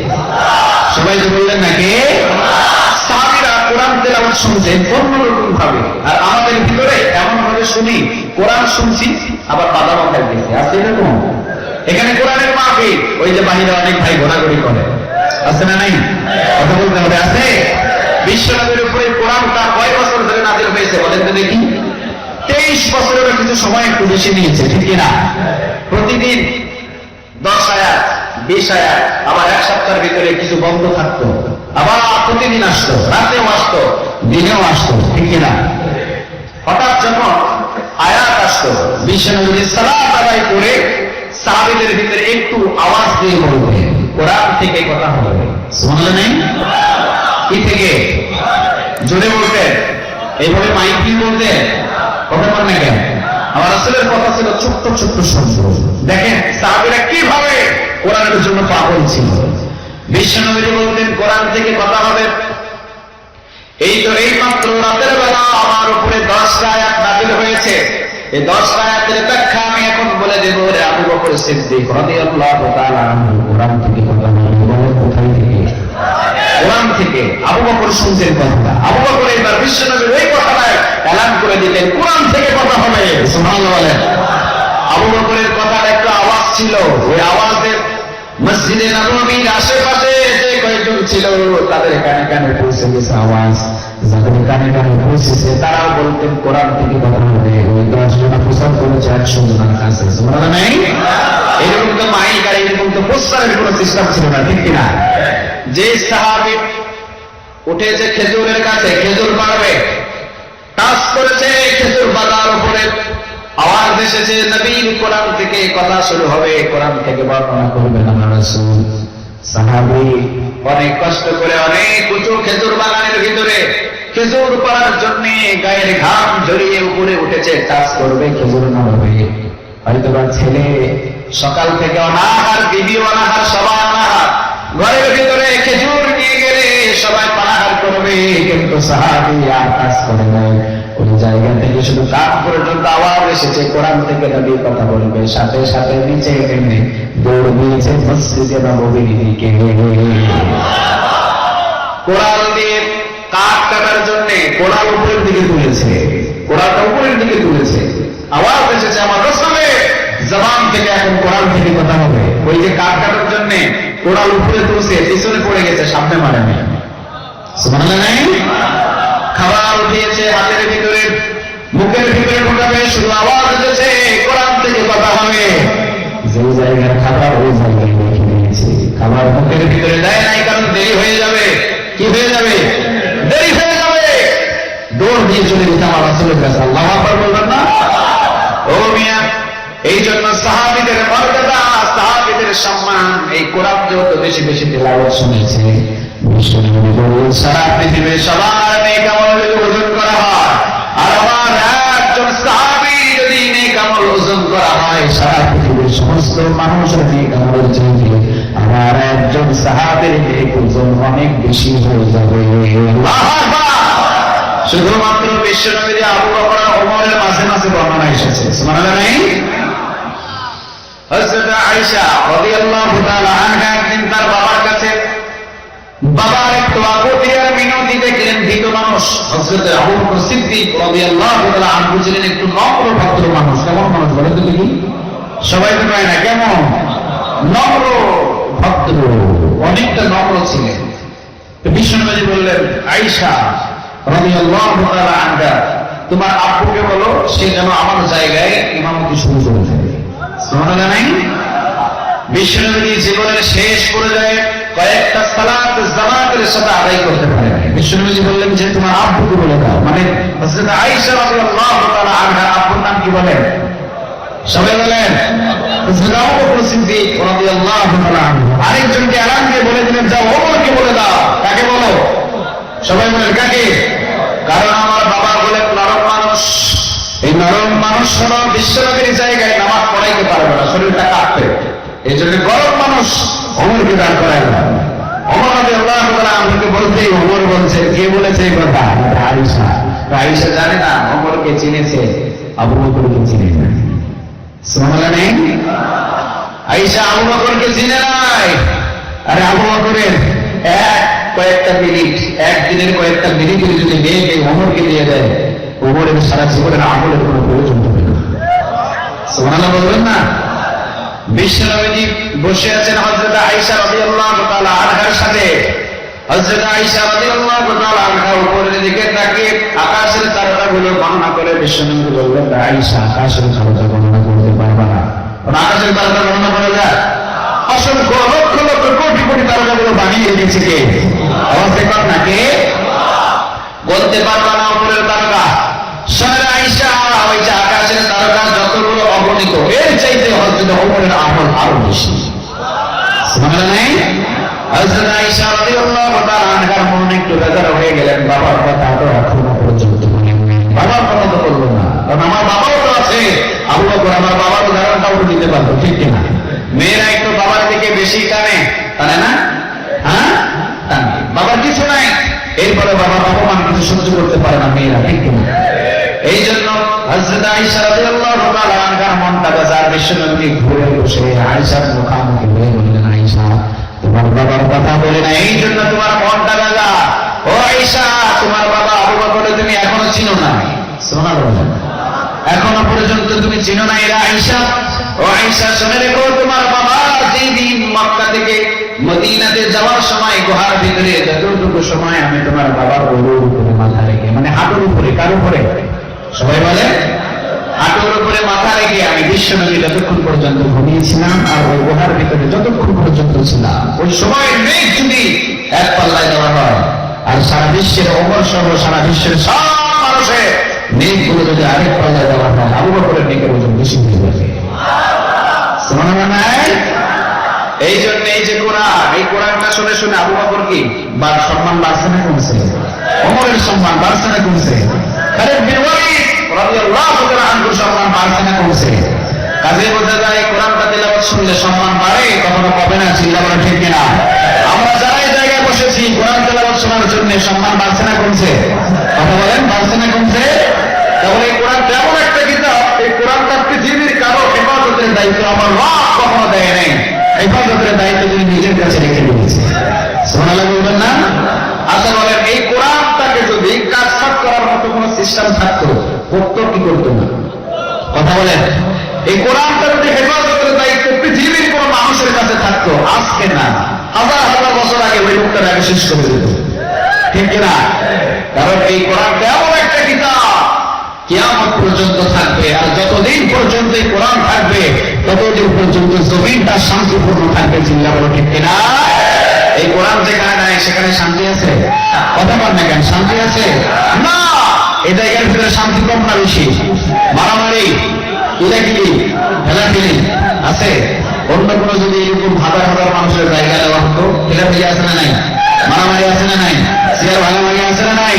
সবাই তো বললেন নাকি? সাহাবীরা কোরআন তেলাওয়াত শুনছেন অন্যরকম ভাবে, আর আমাদের ভিতরে এমন ভাবে শুনি, কোরআন শুনছি আবার বাদামও খাইতেছি। আছে এরকম? এখানে কোরআনের মাহফিল, ওই যে বাহিরে অনেক ভাই ঘোরাঘুরি করে, আছে না নাই? কথা বলতে হবে, আছে? বিশ্বনবীর উপরে কোরআনটা কয় বছর ধরে নাযিল হয়েছে বলেন তো দেখি? 23 বছরেরও কিছু সময় একটু বেশি নিয়েছে, ঠিক কিনা? প্রতিদিন 10 আয়াত 20 আয়াত, আবার এক সপ্তাহের ভিতরে কিছু বন্ধ থাকতো, আবার প্রতিদিন আসতো, রাতেও আসতো, দিনেও আসতো, ঠিক কিনা? হঠাৎ যখন আয়াত আসতো, বিশ্বনবী সালাত আদায় করে সাহাবীদের ভিতরে একটু আওয়াজ দিয়ে বলবে, কোরআন থেকে কথা হবে। শুনলেন নাই? কি থেকে? জোরে বলতেন, এইভাবে মাইক দিয়ে বলতেন, কথা বলেন না কেন? আমার রাসূলের কথা ছিল ছোট্ট ছোট্ট শব্দ। দেখেন সাহাবীরা কিভাবে কোরআনের জন্য পাগল ছিল। বিশ্বনবী বলতেন কোরআন থেকে কথা হবে। এই তো এই মাত্র রাতের বেলা আমার উপরে 10টা আয়াত নাযিল হয়েছে, এই 10টা আয়াতের ব্যাখ্যা আমি এখন বলে দেব। রে আবু বকর সিদ্দিক রাদিয়াল্লাহু তাআলা আনহু কোরআন থেকে কথা বলেন, কোথায় থেকে? কোরআন থেকে। আবু বকর শুনছেন কথা, আবু বকর এবার বিশ্বনবীর ওই কথাটা এলান করে দিলেন, কোরআন থেকে কথা হবে। সুবহানাল্লাহ বলেন। আবু বকরের কথার একটা আওয়াজ ছিল, ওই আওয়াজের মসজিদে নববীর আশেপাশে যে কয়েকজন ছিল তাদের কানে কানে পৌঁছে গেছে আওয়াজ। যাদের কানে কানে পৌঁছেছে তারাও বলতেন কোরআন থেকে কথা হবে। ওই 10 জন প্রচার করেছে 100 জনের কাছে। সুবহানাল্লাহ নাই? এরকম তো মাইক আর এরকম তো প্রচারের কোনো সিস্টেম ছিল না, ঠিক কিনা? যে সাহাবী উঠেছে খেজুরের কাছে, খেজুর পাড়বে, টাচ করেছে খেজুর বাগার উপরে, আওয়াজ এসেছে নবীর কোরআন থেকে কথা শুরু হবে, কোরআন থেকে বর্ণনা করবেন আমার রাসূল। সাহাবী অনেক কষ্ট করে অনেক উঁচু খেজুর বাগানের ভিতরে খেজুর পাড়ার জন্য গায়ের ঘাম ঝরিয়ে উপরে উঠেছে, টাচ করবে, খেজুর নামাবে। হয়তোবা ছেলে সকাল থেকে অনাহার, বিবি অনাহার, সবাই অনাহার, ঘরের ভিতরে খেজুর নিয়ে গেলে সবাই পানাহার করবে, কিন্তু সাহাবী আর কাজ করে নাই। ওই জায়গা থেকে শুধু কান পর্যন্ত আওয়াজ এসেছে কোরআন থেকে নবী কথা বলবে, সাথে সাথে নিচে নেমে দৌড় দিয়েছে মসজিদে নববীর দিকে। কোরআন দিয়ে কাঠ কাটার জন্য কোরআন উপরের দিকে তুলেছে, কোরআনটা উপরের দিকে তুলেছে, আওয়াজ এসেছে আমার রাসূলের জবান থেকে এখন কোরআন থেকে কথা হবে। ওই যে কাঠ কাটার জন্য কোরআন উপরে তুলছে, পিছনে পড়ে গেছে, সামনে মারে নাই। সুবহানাল্লাহ নাই? খাবার উঠিয়েছে হাতের ভিতরে, মুখের ভিতরে ঢোকাবে, শুধু আওয়াজ এসেছে কোরআন থেকে কথা হবে। যে জায়গার খাবার ওই জায়গায় রেখে দিয়েছে, খাবার মুখের ভিতরে দেয় নাই, কারণ দেরি হয়ে যাবে। কি হয়ে যাবে? দেরি হয়ে যাবে। দৌড় দিয়ে চলে গেছে আমার রাসূলের কাছে। আল্লাহু আকবার বলবেন না? ও মিয়া, এই জন্য সাহাবীদের মর্যাদা, সাহাবীদের সম্মান এই কোরআন যত বেশি বেশি তেলাওয়াত শুনেছে, বিশ্বনবী বলেন সারা পৃথিবীর সবার নেক আমল যদি ওজন করা হয়, আর আমার একজন সাহাবী যদি নেক আমল ওজন করা হয়, সারা পৃথিবীর সমস্ত মানুষের নেক আমলের চাইতে আমার একজন সাহাবীর নেক ওজন অনেক বেশি হয়ে যাবে। শুধুমাত্র বিশ্বনবী আবু বকর আর ওমরের মাঝে মাঝে বর্ণনা এসেছে, সুবহানাল্লাহ নাই? হযরত আয়েশা রাদিয়াল্লাহু তাআলা আনহা একদিন তার বাবার কাছে, বাবার একটু আপত্তি আর মিনতি দেখলেন ভীত মানুষ। হযরত আবু বকর সিদ্দিক রাদিয়াল্লাহু তাআলা আনহু ছিলেন একটু নম্র ভদ্র মানুষ। কেমন মানুষ বলেন তো দেখি? সবাই তো পায় না, কেমন নম্র ভদ্র, অনেকটা নম্র ছিলেন। তো বিশ্বনবী বললেন, আয়েশা রাদিয়াল্লাহু তাআলা আনহা, তোমার আব্বুকে বলো সে যেন আমার জায়গায় ইমামতি শুরু করে দেয়। সুবহানাল্লাহ নাই? বিশ্বনবী জীবনের শেষ পর্যায়ে কয়েকটা সালাত জামাতের সাথে আদায় করতে পারে না। বিশ্বনবী বললেন যে তোমার আব্বুকে বলে দাও। মানে হযরত আয়েশা রাদিয়াল্লাহু তাআলা আনহার আব্বুর নাম কি বলেন? সবাই বলেন হযরত আবু বকর সিদ্দিক রাদিয়াল্লাহু তাআলা আনহু। আরেকজনকে এলান দিয়ে বলে দিলেন, যাও ওমরকে বলে দাও। কাকে বলো? সবাই বলেন কাকে? কারণ আমার বাবা বলেন নরম মানুষ, এই নরম মানুষ হলো বিশ্বনবীর জায়গায় নামাজ পড়াইতে পারবে না, শরীরটা কাঁপবে। এই জন্য গরম মানুষ ওমরকে দাঁড় করায় না। ওমর রাদিয়াল্লাহু তাআলা আনহুকে বলতেই ওমর বলছে, কে বলেছে এই কথা? আয়েশা। আয়েশা জানে না ওমরকে চিনেছে, আবু বকরকে চিনে না। সুবহানাল্লাহ নেই? আয়েশা আবু বকরকে চিনে নাই। আরে আবু বকরের কয়েকটা মিনিট, একদিনের কয়েকটা মিনিটের যদি মেয়েকে ওমরকে দিয়ে দেয়, ওমরের সারা জীবনের আমলের কোনো প্রয়োজন হবে না। সুবহানাল্লাহ বলবেন না? বিশ্বনবী বসে আছেন হযরত আয়েশা রাদিয়াল্লাহু তাআলা আনহার সাথে। হযরত আয়েশা রাদিয়াল্লাহু তাআলা আনহা উপরের দিকে তাকিয়ে আকাশের তারকাগুলো গণনা করে বিশ্বনবী বললেন, আয়েশা আকাশের তারকা গণনা করতে পারবা না। কারণ আকাশের তারকা গণনা করা যায়? অসংখ্য লক্ষ লক্ষ কোটি কোটি তারকাগুলো বানিয়ে রেখেছে কে? আওয়াজ দেখুন না, কে? বলতে পারবা না উপরের তারকা। সরে আয়েশা, ওই যে আকাশের তারকা যতগুলো অগণিত, এর চাইতে হযরত ওমরের আমল আরো বেশি। সুবহানাল্লাহ নাই? হযরত আয়েশা রাদিয়াল্লাহু তাআলা আনহার মনে একটু বেজার হয়ে গেলেন, বাবার কথা তো এখনো পর্যন্ত মনে নেই। বাবার কথা তো বলবো না, কারণ আমার বাবাও তো আছে। আবু বকর আমার বাবার উদাহরণটাও তো দিতে পারতো, ঠিক কিনা? মেয়েরা একটু বাবার দিকে বেশি টানে, টানে না? হ্যাঁ, টানে। বাবার কিছু নাই, এরপরে বাবার অপমান কিছু সহ্য করতে পারে না মেয়েরা, ঠিক কিনা? এই জন্য হযরত আয়েশা রাদিয়াল্লাহু তাআলা আনহার মনটা বেজার। বিশ্বনবী ঘুরে বসে আয়েশার মুখামুখি হয়ে বললেন, আয়েশা তোমার বাবার কথা বলে না, এই জন্য তোমার মনটা বেজার। ও আয়েশা, তোমার বাবা আবু বকরকে তুমি এখনো চিনো না। সুবহানাল্লাহ, এখনো পর্যন্ত তুমি চিনো না এরা আয়েশা। ও আয়েশা, শুনে রেখো, তোমার বাবা যেই দিন মক্কা থেকে মদিনাতে যাওয়ার সময় গুহার ভিতরে যতটুকু সময় আমি তোমার বাবার গরুর উপরে মাথা রেখে, মানে হাঁটুর উপরে, কার উপরে? সবাই বলে হাঁটুর উপরে মাথা রেখে আমি বিশ্বনবী যতক্ষণ পর্যন্ত ঘুমিয়েছিলাম আর ওই গুহার ভিতরে যতক্ষণ পর্যন্ত ছিলাম, ওই সময়ের মেঘ যদি এক পাল্লায় দেওয়া হয় আর সারা বিশ্বের ওমর সহ সারা বিশ্বের সব মানুষের মেঘগুলো যদি আরেক পাল্লায় দেওয়া হয়, আবু বকরের মেঘের ওজন বেশি হয়ে যাবে। সুবহানাল্লাহ নাই? এই জন্য এই যে কোরআন, এই কোরআনটা শুনে শুনে আবু বকর কি সম্মান বাড়ছে না কমছে? ওমরের সম্মান বাড়ছে না কমছে? খালিদ বিন ওয়ালিদ রাদিয়াল্লাহু তাআলা আনহুর সম্মান বাড়ছে না কমছে? কাজে বোঝা যায় কোরআনটা তেলাওয়াত শুনলে সম্মান বাড়ে, কখনো কমে না। চিন্তা করা ঠিক কিনা? আমরা যারা এই জায়গায় বসেছি কোরআন তেলাওয়াত শোনার জন্য সম্মান বাড়ছে না কমছে? কথা বলেন, বাড়ছে না কমছে? তাহলে এই কোরআন তেমন একটা কিতাব, এই কোরআনটা পৃথিবীর কারো হেফাজতের দায়িত্ব আমার রব কখনো দেয় নাই। হেফাজতের দায়িত্ব তিনি নিজের কাছে রেখে দিয়েছে। সুবহানাল্লাহ বলবেন না? আচ্ছা বলেন, এই কোরআনটাকে যদি কাটছাঁট করার মতো কোন সিস্টেম থাকতো, করতো কি করতো না? কথা বলেন, এই কোরআনটা যদি হেফাজতের দায়িত্ব পৃথিবীর কোন মানুষের কাছে থাকতো, আজকে না, হাজার হাজার বছর আগে ওই লোকটার আগে শেষ করে দিত, ঠিক কিনা? কারণ এই কোরআনটা এমন একটা কিতাব কিয়ামত পর্যন্ত থাকবে, আর যতদিন পর্যন্ত এই কোরআন থাকবে ততদিন পর্যন্ত জমিনটা শান্তিপূর্ণ থাকবে। চিন্তা করো, ঠিক কিনা? এই কোরআন যেখানে নাই সেখানে শান্তি আছে? কথা বল না কেন, শান্তি আছে না? এই জায়গার ভিতরে শান্তি কম না বেশি? মারামারি, ইলাকি, ঠেলাঠেলি আছে? অন্য কোনো যদি এরকম হাজার হাজার মানুষের জায়গা দেওয়া হতো, ঠেলাঠেলি আছে না নাই? মারামারি আছে না নাই? চেয়ার ভাগাভাগি আছে না নাই?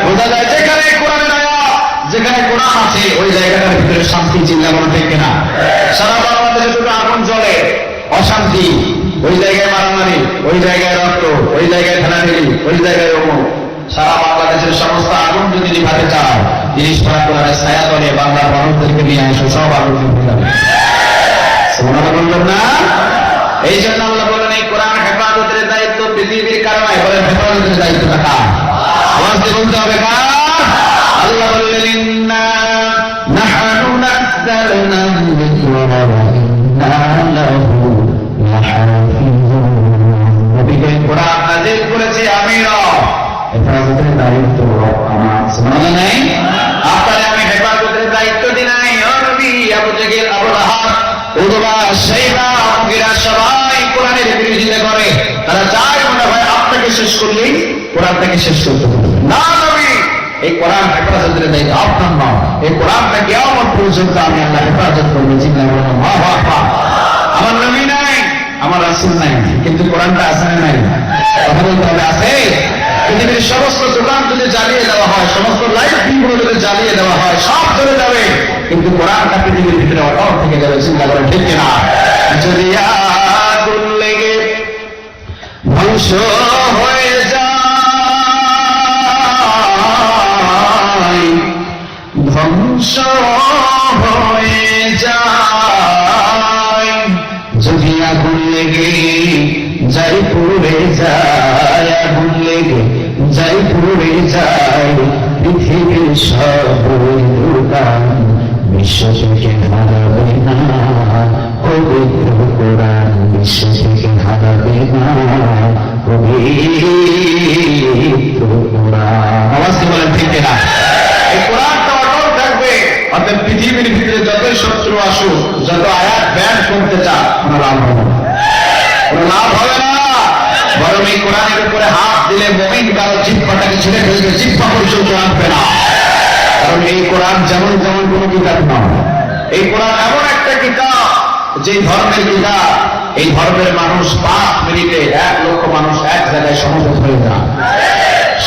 বোঝা যায় যেখানে কোরআনের আয়াত, যেখানে কোরআন আছে ওই জায়গাটার ভিতরে শান্তি, চিন্তা করা ঠিক কিনা? সারা বাংলাদেশে শুধু আগুন জ্বলে, অশান্তি, ওই জায়গায় মারামারি, ওই জায়গায় রক্ত, ওই জায়গায় ঠেলাঠেলি, ওই জায়গায় অমুক। সারা বাংলাদেশের সমস্ত আগুন যদি নিভাতে চাও, জিনিস পাড়া কোরআনের ছায়া তলে বাংলার মানুষদেরকে নিয়ে আসো, সব আগুন নিভে যাবে। সুবহানাল্লাহ বলবেন না? এই জন্য আল্লাহ বলেন এই কোরআন হেফাজতের দায়িত্ব পৃথিবীর কারণে, বলেন হেফাজতের দায়িত্বটা কার? আওয়াজ দিয়ে বলতে হবে কার? আল্লাহ বললেন ইন্না নাহনু নাযালনা যিকরা ওয়া ইন্না লাহু লাহাফিজুন। নবীকে কোরআন নাযিল করেছি আমি রব, হেফাজতের দায়িত্ব আমার। সুবহানাল্লাহ নাই? আপনারে আমি হেফাজতের দায়িত্ব দিলাই। ও নবী, আবু জেহেল, আবু লাহাব, উতবা, শাইবা, মুগীরা সবাই কোরআনের বিরোধিতা করে। তারা চায় মনে হয় আপনাকে শেষ করলেই কোরআনটাকে শেষ করতে হবে। না নবী, এই কোরআন হেফাজতের দায়িত্ব আপনার নয়। এই কোরআনটা কিয়ামত পর্যন্ত আমি আল্লাহ হেফাজত করবো। চিন্তা করলাম আমার নবী নাই, আমার রাসূল নাই, কিন্তু কোরআনটা আছে না নাই? কথা বলতে হবে আছে। পৃথিবীর সমস্ত দোকান যদি জ্বালিয়ে দেওয়া হয়, সমস্ত লাইট গুলো যদি জ্বালিয়ে দেওয়া হয়, সব চলে যাবে, কিন্তু কোরআনটা পৃথিবীর ভিতরে অটল থেকে যাবে। চিন্তা করেন ঠিক কিনা? যদি আগুন লেগে ধ্বংস হয়ে যায়, ধ্বংস হয়ে যায়, যদি আগুন লেগে যাই পুড়ে যায়, আগুন লেগে যাই পুড়ে যায়, পৃথিবীর সব দোকান বিশ্ব থেকে হারাবে না, পবিত্র কোরআন বিশ্ব থেকে হারাবে না, পবিত্র কোরআন। আওয়াজকে বলেন ঠিক না? এই কোরআনটা অটল থাকবে। অর্থাৎ পৃথিবীর ভিতরে যতই শত্রু আসুক, যত আয়াত ব্যান করতে চান, কোনো লাভ হবে না, কোনো লাভ হবে না। বরং এই কোরআনের উপরে হাত দিলে মুমিন কারো জিহ্বাটাকে ছিঁড়ে ফেলবে, জিহ্বা পর্যন্ত আনবে না। কারণ এই কোরআন যেমন যেমন কোনো কিতাব নয়। এই কোরআন এমন একটা কিতাব, যে ধর্মের কিতাব, এই ধর্মের মানুষ 5 মিনিটে 1 লক্ষ মানুষ এক জায়গায় সমবেত হয়ে যায়।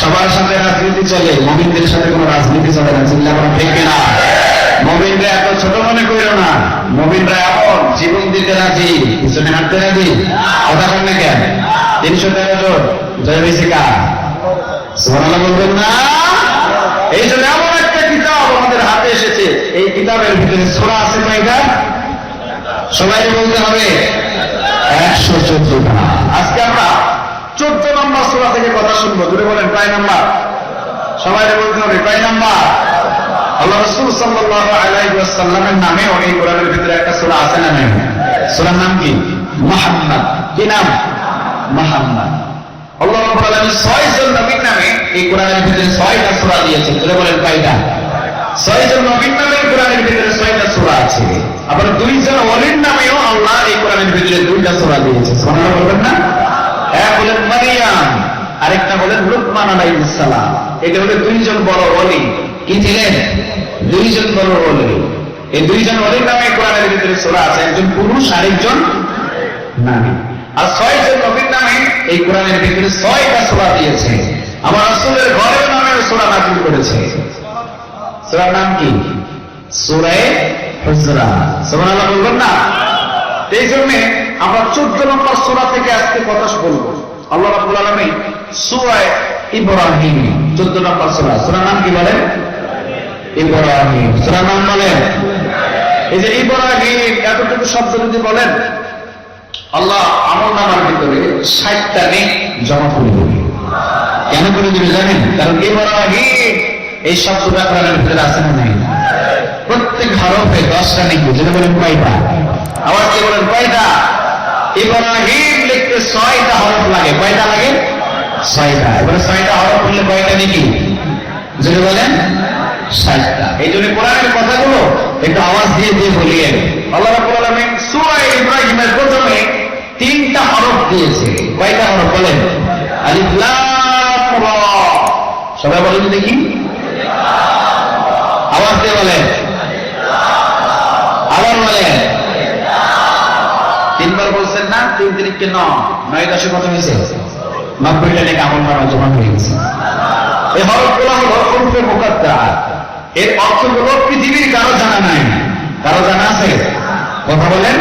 সবার সাথে রাজনীতি চলে, মুমিনদের সাথে কোনো রাজনীতি চলে না। চিন্তা করা ঠিক কিনা? মুমিনরা এত ছোট মনে করিও না। মুমিনরা এমন জীবন দিতে রাজি, পিছনে হাঁটতে রাজি। কথা বলেন না কেন? 313 জন জয় হয়েছে কার? সুবহানাল্লাহ বলবেন না? এই জন্য এমন একটা কিতাব আমাদের হাতে এসেছে। এই কিতাবের ভিতরে সূরা আছে কয়টা? সবাই বলতে হবে 114টা। আজকে আমরা 14 নম্বর সূরা থেকে কথা শুনবো। জোরে বলেন কয় নাম্বার? সবাই বলতে হবে কয় নাম্বার? আল্লাহ রাসূল সাল্লাল্লাহু আলাইহি ওয়াসাল্লামের নামে এই কোরআনের ভিতরে একটা সূরা আছে না নাই? সূরার নাম কি? মুহাম্মদ। কি নাম? মুহাম্মদ। আল্লাহ রাব্বুল আলামিন 6 জন নবীর নামে এই কোরআনের ভিতরে 6টা সূরা দিয়েছেন। জোরে বলেন কয়টা? 6 জন নবীর নামে কোরআনের ভিতরে 6টা সূরা আছে। আবার 2 জন ওলির নামেও আল্লাহ এই কোরআনের ভিতরে 2টা সূরা দিয়েছেন। সুবহানাল্লাহ বলবেন না? এক হলেন মারিয়াম, আরেকটা হলেন লুকমান আলাইহিস সালাম। এটা হলো 2 জন বড় ওলি। কি ছিলেন? 2 জন বড় ওলি। এই 2 জন ওলির নামে কোরআনের ভিতরে সূরা আছে। একজন পুরুষ, আরেকজন নারী। আর 6 জন নবীর নামে এই কোরআনের ভিতরে 6টা সূরা দিয়েছে। আমার রাসূলের ঘরের নামে সূরা নাযিল করেছে। সূরার নাম কি? সূরা হুজরাত। সুবহানাল্লাহ বলবেন না? এই জন্য আমরা 14 নম্বর সূরা থেকে আজকে কথা বলবো। আল্লাহ রাব্বুল আলামিন সূরা ইব্রাহিম 14 নম্বর সূরা। সূরার নাম কি বলেন? ইব্রাহিম। সূরার নাম বলেন? এই যে ইব্রাহিম এতটুকু শব্দ যদি বলেন, আল্লাহ আমলনামার ভিতরে 60টা নেক জমা করে দেবে। কেন করে দেবে জানেন? কারণ ইব্রাহিম এই শব্দটা কোরআনের ভিতরে আছে না নাই? প্রত্যেক হরফে 10টা নেক। যেটা বলেন কয়টা? আওয়াজ দিয়ে বলেন কয়টা? ইব্রাহিম লিখতে 6টা হরফ লাগে। কয়টা লাগে? 6টা। এবারে 6টা হরফ বললে কয়টা নেকি? যেটা বলেন 60টা। এই জন্য কোরআনের কথাগুলো একটু আওয়াজ দিয়ে দিয়ে বলিয়েন। আল্লাহ রাব্বুল আলামিন সূরা ইব্রাহিমের প্রথমে 3টা হরফ দিয়েছে। কয়টা হরফ বলেন? আলিফ লাম রা। সবাই বলেন দেখি, আওয়াজ দিয়ে বলেন, আবার বলেন। তিনকে 9 10 কত হয়েছে? 90টা নেক আমল নামা জমা হয়ে গেছে। এই হরফগুলো হলো হরফে মুকাদ্দারাত। এর অর্থগুলো পৃথিবীর কারো জানা নাই। কারো জানা আছে? কথা বলেন।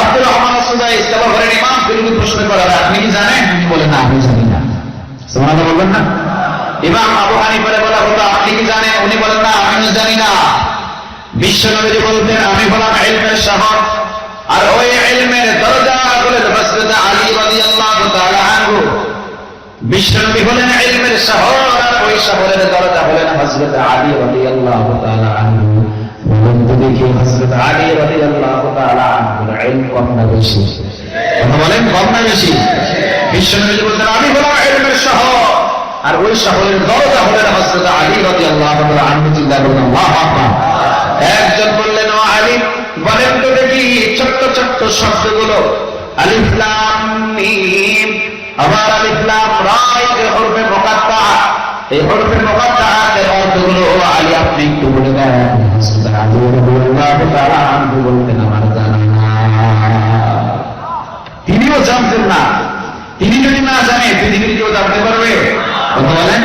আব্দুর রহমান সুদাই ইসলাম ঘরের ইমাম, তিনি প্রশ্ন করা, আপনি কি জানেন? তিনি বলেন না, আমি জানি না। সুবহানাল্লাহ বলবেন না? ইমাম আবু হানিফারে বলা হতো, আপনি কি জানেন? উনি বলেন না, আমি জানি না। বিশ্বনবী বলতেন, আমি হলাম ইলমের শহর, আর ওই ইলমের দরজা হলেন হযরত আলী রাদিয়াল্লাহু তাআলা আনহু। বিশ্বনবী হলেন ইলমের শহর, আর ওই শহরের দরজা হলেন হযরত আলী রাদিয়াল্লাহু তাআলা আনহু। বলতে দেখি হযরত আলী রাদিয়াল্লাহু তাআলা আনহুর ইলম কম না বেশি? কথা বলেন, কম না বেশি? বিশ্বনবী বলতেন, আমি হলাম ইলমের শহর, আর ওই শহরের দরজা হলেন হযরত আলী রাদিয়াল্লাহু তাআলা আনহু। চিন্তা করুন, আল্লাহু আকবার। একজন বললেন, ও আলী, বলেন তো দেখি ছোট্ট ছোট্ট শব্দগুলো, আলিফ লাম মিম, আবার আলিফ লাম রা, এই হরফে মুকাদ্দা, এই হরফে মুকাদ্দাতের অর্থগুলো ও আলী আপনি একটু বলে দেন। হযরত আলী রাদিয়াল্লাহু তাআলা আনহু বলতেন, আমার জানা না। তিনিও জানতেন না। তিনি যদি না জানেন, পৃথিবীর কেউ জানতে পারবে? কথা বলেন।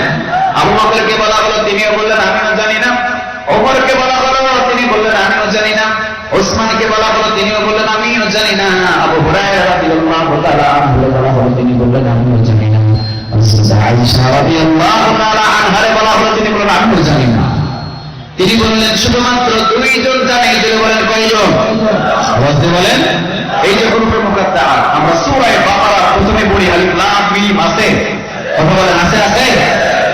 আবু বকরকে বলা হলো, তিনিও বললেন আমিও জানি না। ওমরকে বলা হলো, তিনি বললেন আমিও জানি না। ওসমানকে বলা হলো, তিনিও বললেন আমিও জানি না। আবু হুরায়রা রাদিয়াল্লাহু তাআলা আনহু বলা হলো, তিনি বললেন আমিও জানি না। হযরত আয়েশা রাদিয়াল্লাহু তাআলা আনহারে বলা হলো, তিনি বললেন আমিও জানি না। তিনি বললেন শুধুমাত্র দুইজন জানে। তিনি বলেন কয়জন? আওয়াজ দিয়ে বলেন। এই যে হরফে মুকাদ্দারাত, আমরা সূরা বাকারা প্রথমে পড়ি, আলিফ লাম মিম আছে। কথা বলেন, আছে? আছে।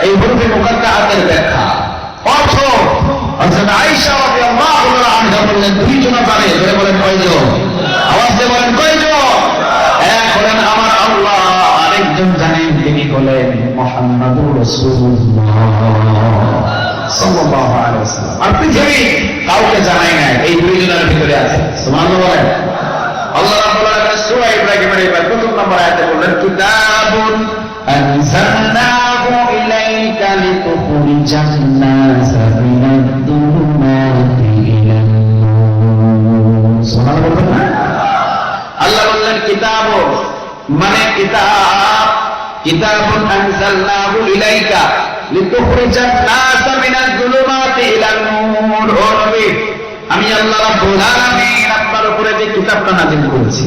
এই হরফে মুকাদ্দারাতের ব্যাখ্যা অর্থ হযরত আয়েশা রাদিয়াল্লাহু তাআলা আনহা বললেন দুইজন জানে। ধরে বলেন কয়জন? আওয়াজ দিয়ে বলেন কয়জন? এক হলেন আমার আল্লাহ, আরেকজন জানেন, তিনি হলেন মুহাম্মাদুর রাসূলুল্লাহ সাল্লাল্লাহু আলাইহি ওয়াসাল্লাম। আর পৃথিবী কাউকে জানাই নাই, এই দুইজনের ভিতরে আছে। সুবহানাল্লাহ বলেন। আল্লাহ রাব্বুল আলামিন সূরা ইব্রাহিমের এই প্রথম নম্বর আয়াতে বললেন, কিতাবুন আনজালনাহু ইলাইকা লিতুখরিজান নাসা মিনাদ দুলুমাতি ইলান নূর। সুবহানাল্লাহ বলবেন না? আল্লাহ বললেন কিতাবুন মানে কিতাব, কিতাবুন আনজালনাহু ইলাইকা লিতুখরিজান নাসা মিনাদ দুলুমাতি ইলান নূর। ও নবী, আমি আল্লাহ রাব্বুল আলামিন আপনার উপরে যে কিতাবটা নাযিল করেছি,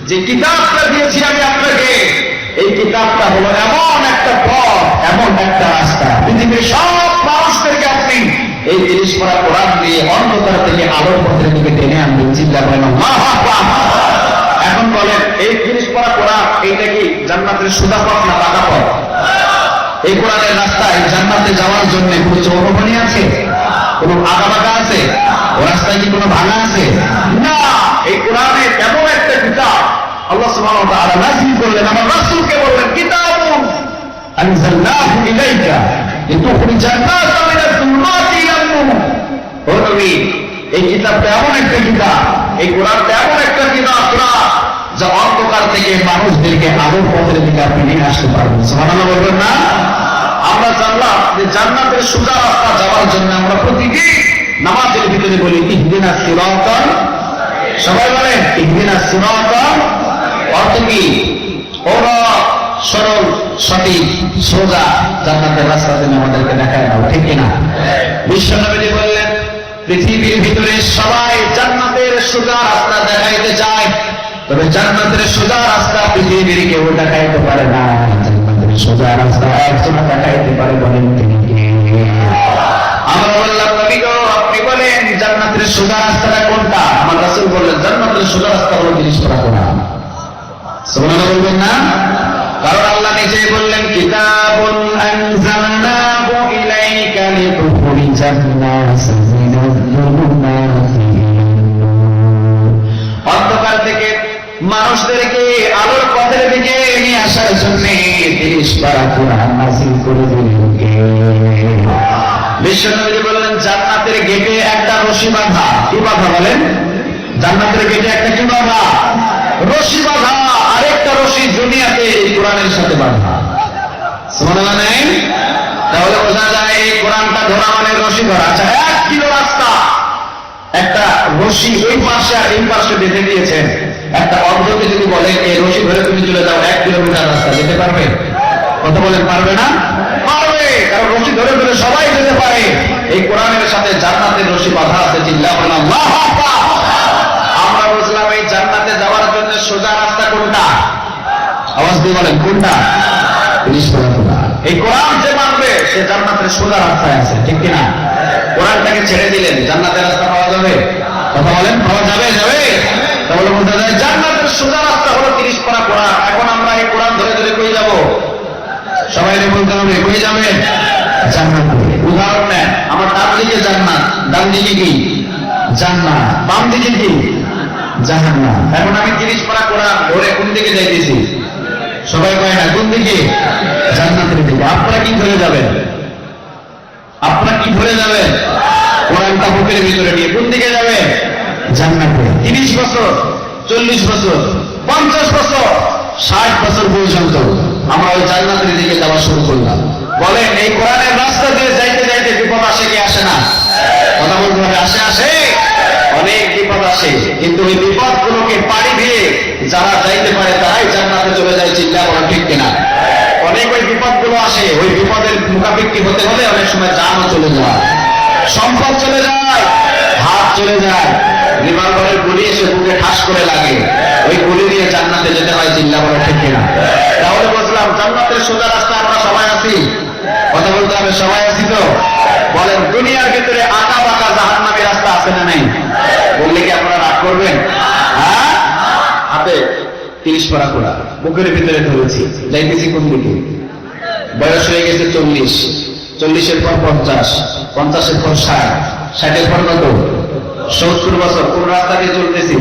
যে কিতাবটা দিয়েছি আমি আপনাকে, এই কিতাবটা হলো এমন একটা পথ, এমন একটা রাস্তা, পৃথিবীর সব মানুষদেরকে আপনি এই 30 পারা কোরআন দিয়ে অন্ধকার থেকে আলোর পথের দিকে টেনে আনবেন। চিন্তা করেন, আল্লাহু আকবার। এখন বলেন, এই 30 পারা কোরআন এইটা কি জান্নাতের সোজা পথ না বাঁকা পথ? এই কোরআনের রাস্তায় জান্নাতে যাওয়ার জন্য কোনো চৌরানি আছে? কোন আঁকাবাঁকা আছে? ও রাস্তায় কি কোনো ভাঙা আছে? না। এই কোরআনের এমন একটা কিতাব আল্লাহ সুবহানাহু ওয়া তাআলা নাযিল করলেন, আমার রাসূলকে বললেন কিতাবুন আনজালনাহু ইলাইকা লিতুখরিজান নাসা মিনাদ দুলুমাতি ইলান নূর। ও নবী, এই কিতাবটা এমন একটা কিতাব, এই কোরআনটা এমন একটা কিতাব যা অন্ধকার থেকে মানুষদেরকে আলোর পথের দিকে আপনি নিয়ে আসতে পারবেন। সুবহানাল্লাহ বলবেন না? আমরা জানলাম যে জান্নাতের সোজা রাস্তা যাওয়ার জন্য আমরা প্রতিদিন নামাজের ভিতরে বলি ইহদিনাস সিরাতাল, সবাই বলেন ইহদিনাস সিরাতাল। অর্থ কি? ওরা সরল সঠিক সোজা জান্নাতের রাস্তা যেন আমাদেরকে দেখায় দাও, ঠিক কিনা? বিশ্বনবী বললেন পৃথিবীর ভিতরে সবাই জান্নাতের সোজা রাস্তা দেখাইতে চায়, তবে জান্নাতের সোজা রাস্তা পৃথিবীর কেউ দেখাইতে পারে না। জান্নাতের সোজা রাস্তা একজন দেখাইতে পারে, বলেন তিনি কে? আমরা বললাম নবী গো, আপনি বলেন জান্নাতের সোজা রাস্তাটা কোনটা? আমার রাসূল বললেন জান্নাতের সোজা রাস্তা হলো 30 পারা কোরআন। সুবহানাল্লাহ বলবেন না? কারণ আল্লাহ নিজেই বললেন কিতাবুন আনজালনাহু ইলাইকা লিতুখরিজান নাসা মিনাদ দুলুমাতি ইলান নূর। অন্ধকার থেকে মানুষদেরকে আলোর পথের দিকে নিয়ে আসার জন্য 30 পারা কোরআন নাযিল করে দিলেন কে? বিশ্বনবী বললেন জান্নাতের গেটে একটা রশি বাঁধা। কি বাঁধা বলেন? জান্নাতের গেটে একটা কি বাঁধা? রশি বাঁধা। আরেকটা রশি দুনিয়াতে এই কোরআনের সাথে বাঁধা। সুবহানাল্লাহ নাই? তাহলে বোঝা যায় এই কোরআনটা ধরা মানে রশি ধরা। আচ্ছা, 1 কিলো রাস্তা একটা রশি ওই পাশে আর এই পাশে বেঁধে দিয়েছেন, একটা অন্ধকে যদি বলে এই রশি ধরে তুমি চলে যাও 1 কিলোমিটার রাস্তা, যেতে পারবে? কথা বলেন, পারবে না? পারবে, কারণ রশি ধরে ধরে সবাই যেতে পারে। এই কোরআনের সাথে জান্নাতের রশি বাঁধা আছে। চিল্লাহ আল্লাহু আকবার। আমরা বুঝলাম এই জান্নাতে যাওয়ার জন্য সোজা রাস্তা কোনটা? আওয়াজ দিয়ে বলেন কোনটা? এই কোরআন যে মানবে সে জান্নাতের সোজা রাস্তায় আছে, ঠিক কিনা? কোরআনটাকে ছেড়ে দিলেন, জান্নাতের রাস্তা পাওয়া যাবে? কথা বলেন, পাওয়া যাবে? যাবে? তাহলে বোঝা যায় জান্নাতের সোজা রাস্তা হলো 30 পারা কোরআন। এখন আমরা এই কোরআন ধরে ধরে কই যাব? সবাই বলতে হবে, কই যাবে? জান্নাতে। উদাহরণ নেন, আমার ডান দিকে জান্নাত, ডান দিকে কি? জান্নাত। বাম দিকে কি? জাহান্নাম। এখন আমি 30 পারা কোরআন ধরে কোন দিকে যাইতেছি? সবাই কয় না, কোন দিকে? জান্নাতের দিকে। আপনারা কি ধরে যাবেন? আপনারা কি ধরে যাবেন? কোরআনটা বুকের ভিতরে নিয়ে কোন দিকে যাবে? জান্নাতে। 30 বছর, 40 বছর, 50 বছর, 60 বছর পর্যন্ত আমরা ওই জান্নাতের দিকে যাওয়া শুরু করলাম। বলেন এই কোরআনের রাস্তা দিয়ে যাইতে যাইতে বিপদ আসে কি আসে না? কথা বলতে হবে, আসে? আসে, অনেক বিপদ আসে। কিন্তু ওই বিপদগুলোকে পাড়ি দিয়ে যারা যাইতে পারে তারাই জান্নাতে চলে যায়। চিন্তা করা ঠিক কিনা? অনেক ওই বিপদগুলো আসে, ওই বিপদের মুখাপেক্ষি হতে হলে অনেক সময় জানও চলে যায়, সম্পদ চলে যায়, হাত চলে যায়, রিভলভারের গুলি এসে বুকে ঠাস করে লাগে, ওই গুলি দিয়ে জান্নাতে যেতে হয়। চিন্তা করা ঠিক কিনা? তাহলে বুঝলাম জান্নাতের সোজা রাস্তা আমরা সবাই আছি। কথা বলতে হবে, সবাই আছি তো? বলেন দুনিয়ার ভিতরে আঁকা বাঁকা জাহান্নামী রাস্তা আছে না নাই? বললে কি আপনারা রাগ করবেন? হ্যাঁ, হাতে 30 পারা কোরআন বুকের ভিতরে ধরেছি, যাইতেছি কোন দিকে? বয়স হয়ে গেছে 40, 40-এর পর 50, 50-এর পর 60, 60-এর পর কত? 70 বছর। কোন রাস্তা দিয়ে চলতেছি?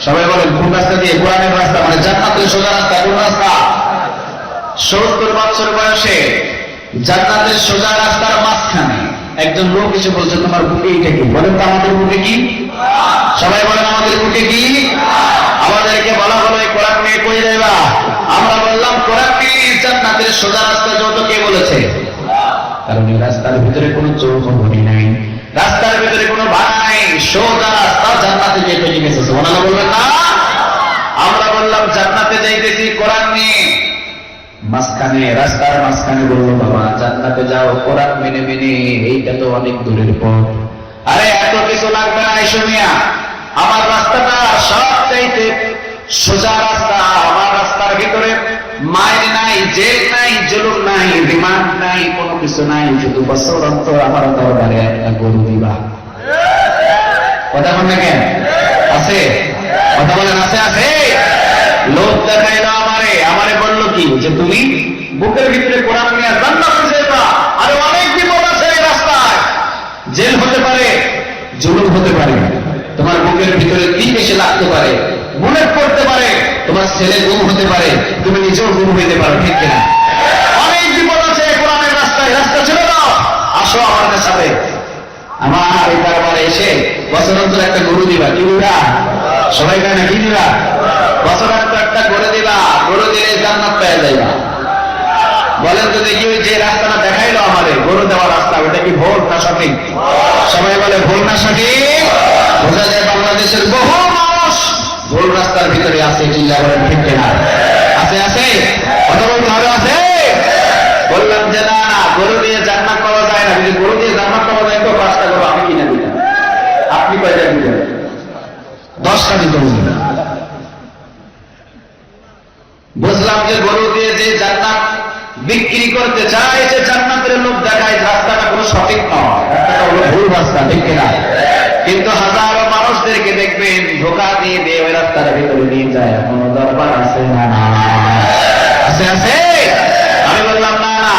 সবাই বলেন কোন রাস্তা দিয়ে? কোরআনের রাস্তা, মানে জান্নাতের সোজা রাস্তা। কোন রাস্তা? 70 বছর বয়সে জান্নাতের সোজা রাস্তার মাঝখানে একজন লোক এসে বলছে তোমার বুকে এটা কি? বলেন তো আমাদের বুকে কি? সবাই বলেন আমাদের বুকে কি? আমাদেরকে বলা হলো এই কোরআন নিয়ে কই যাইবা? আমরা বললাম কোরআন নিয়ে জান্নাতের সোজা রাস্তা যত। কে বলেছে? কারণ এই রাস্তার ভিতরে কোনো চৌকোনি নাই, রাস্তার ভিতরে কোনো ভাড়া নাই, সোজা রাস্তা জান্নাতে গিয়ে পেয়ে গেছে। সুবহানাল্লাহ বলবেন না? আমরা বললাম জান্নাতে যাইতেছি কোরআন নিয়ে, মাঝখানে রাস্তার মাঝখানে বললো বাবা জান্নাতে যাও কোরআন মেনে মেনে, এইটা তো অনেক দূরের পথ। আরে এত কিছু লাগবে না, এসো মিয়া, আমার রাস্তাটা সব চাইতে সোজা রাস্তা। আমার রাস্তার ভিতরে মাইল নাই, জেল নাই, জুলুম নাই, রিমান্ড নাই, কোনো কিছু নাই, শুধু বছর অন্তর আমার দরবারে একটা গরু দিবা। কথা বলেন কেন? আছে? কথা বলেন, আছে? আছে। লোক দেখাইলো আমারে, আমারে বললো কি যে তুমি বুকের ভিতরে কোরআন নিয়ে জান্নাতে যাইবা। আরে অনেক বিপদ আছে এই রাস্তায়, জেল হতে পারে, জুলুম হতে পারে, তোমার বুকের ভিতরে তীর এসে লাগতে পারে, বুলেট পড়তে পারে, তোমার ছেলে গুম হতে পারে, তুমি নিজেও গুম হইতে পারো, ঠিক কিনা? অনেক বিপদ আছে কোরআনের রাস্তায়। রাস্তা ছেড়ে দাও, আসো আমাদের সাথে। আমার এই দরবারে এসে বছর অন্তর একটা গরু দিবা। কি দিবা? সবাই কয় না কি দিবা? বছর অন্তর একটা গরু দিবা, গরু দিলে জান্নাত পেয়ে যাইবা। বলেন তো দেখি ওই যে রাস্তাটা দেখাইলো আমাদের গরু দেওয়া রাস্তা, ওটা কি ভুল না সঠিক? সবাই বলে ভুল না সঠিক? বোঝা যায় বাংলাদেশের বহু মানুষ ভুল রাস্তার ভিতরে আছে। চিন্তা করেন ঠিক কিনা? আছে? আছে? কথা বলতে হবে, আছে? বললাম যে না না, গরু দিয়ে জান্নাত পাওয়া যায় না। যদি গরু দিয়ে জান্নাত পাওয়া যায় তো 5টা গরু আমি কিনে দিলাম, আপনি কয়টা দিবেন? 10টা দিতে হবে। বুঝলাম যে গরু দিয়ে যে জান্নাত বিক্রি করতে চায়, সে জান্নাতের লোক দেখায় রাস্তাটা কোনো সঠিক নয়, রাস্তাটা হলো ভুল রাস্তা, ঠিক কিনা? কিন্তু হাজারো মানুষদেরকে দেখবেন ধোঁকা দিয়ে দিয়ে ওই রাস্তার ভিতরে নিয়ে যায়। কোনো দরবার আছে না? আছে? আছে? আমি বললাম না না,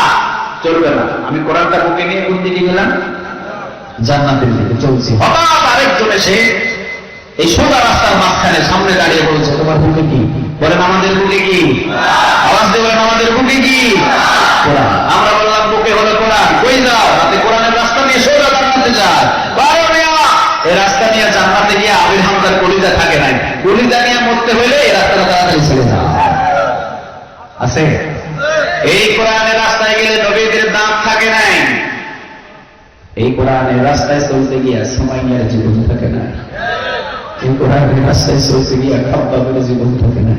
চলবে না। আমি কোরআনটা বুকে নিয়ে কোন দিকে গেলাম? জান্নাতের দিকে চলছি। হঠাৎ আরেকজন এসে এই সোজা রাস্তার মাঝখানে সামনে দাঁড়িয়ে বলছে তোমার বুকে কি? বলেন আমাদের বুকে কি? আওয়াজ দিয়ে বলেন আমাদের বুকে কি? কোরআন। আমরা বললাম বুকে হলো কোরআন। কই যাও? রাতে কোরআনের রাস্তা নিয়ে সোজা জান্নাতে যায়। এই রাস্তা নিয়ে জান্নাতে গিয়ে আবির হামজার কলিজা থাকে নাই, কলিজা নিয়ে মরতে হইলে এই রাস্তাটা তাড়াতাড়ি ছেড়ে যাও। আছে? এই কোরআনের রাস্তায় গেলে নবীদের দাম থাকে নাই। এই কোরআনের রাস্তায় চলতে গিয়ে সময় নিয়ে জীবন থাকে না। এই কোরআনের রাস্তায় চলতে গিয়ে খাপ্পা করে জীবন থাকে না।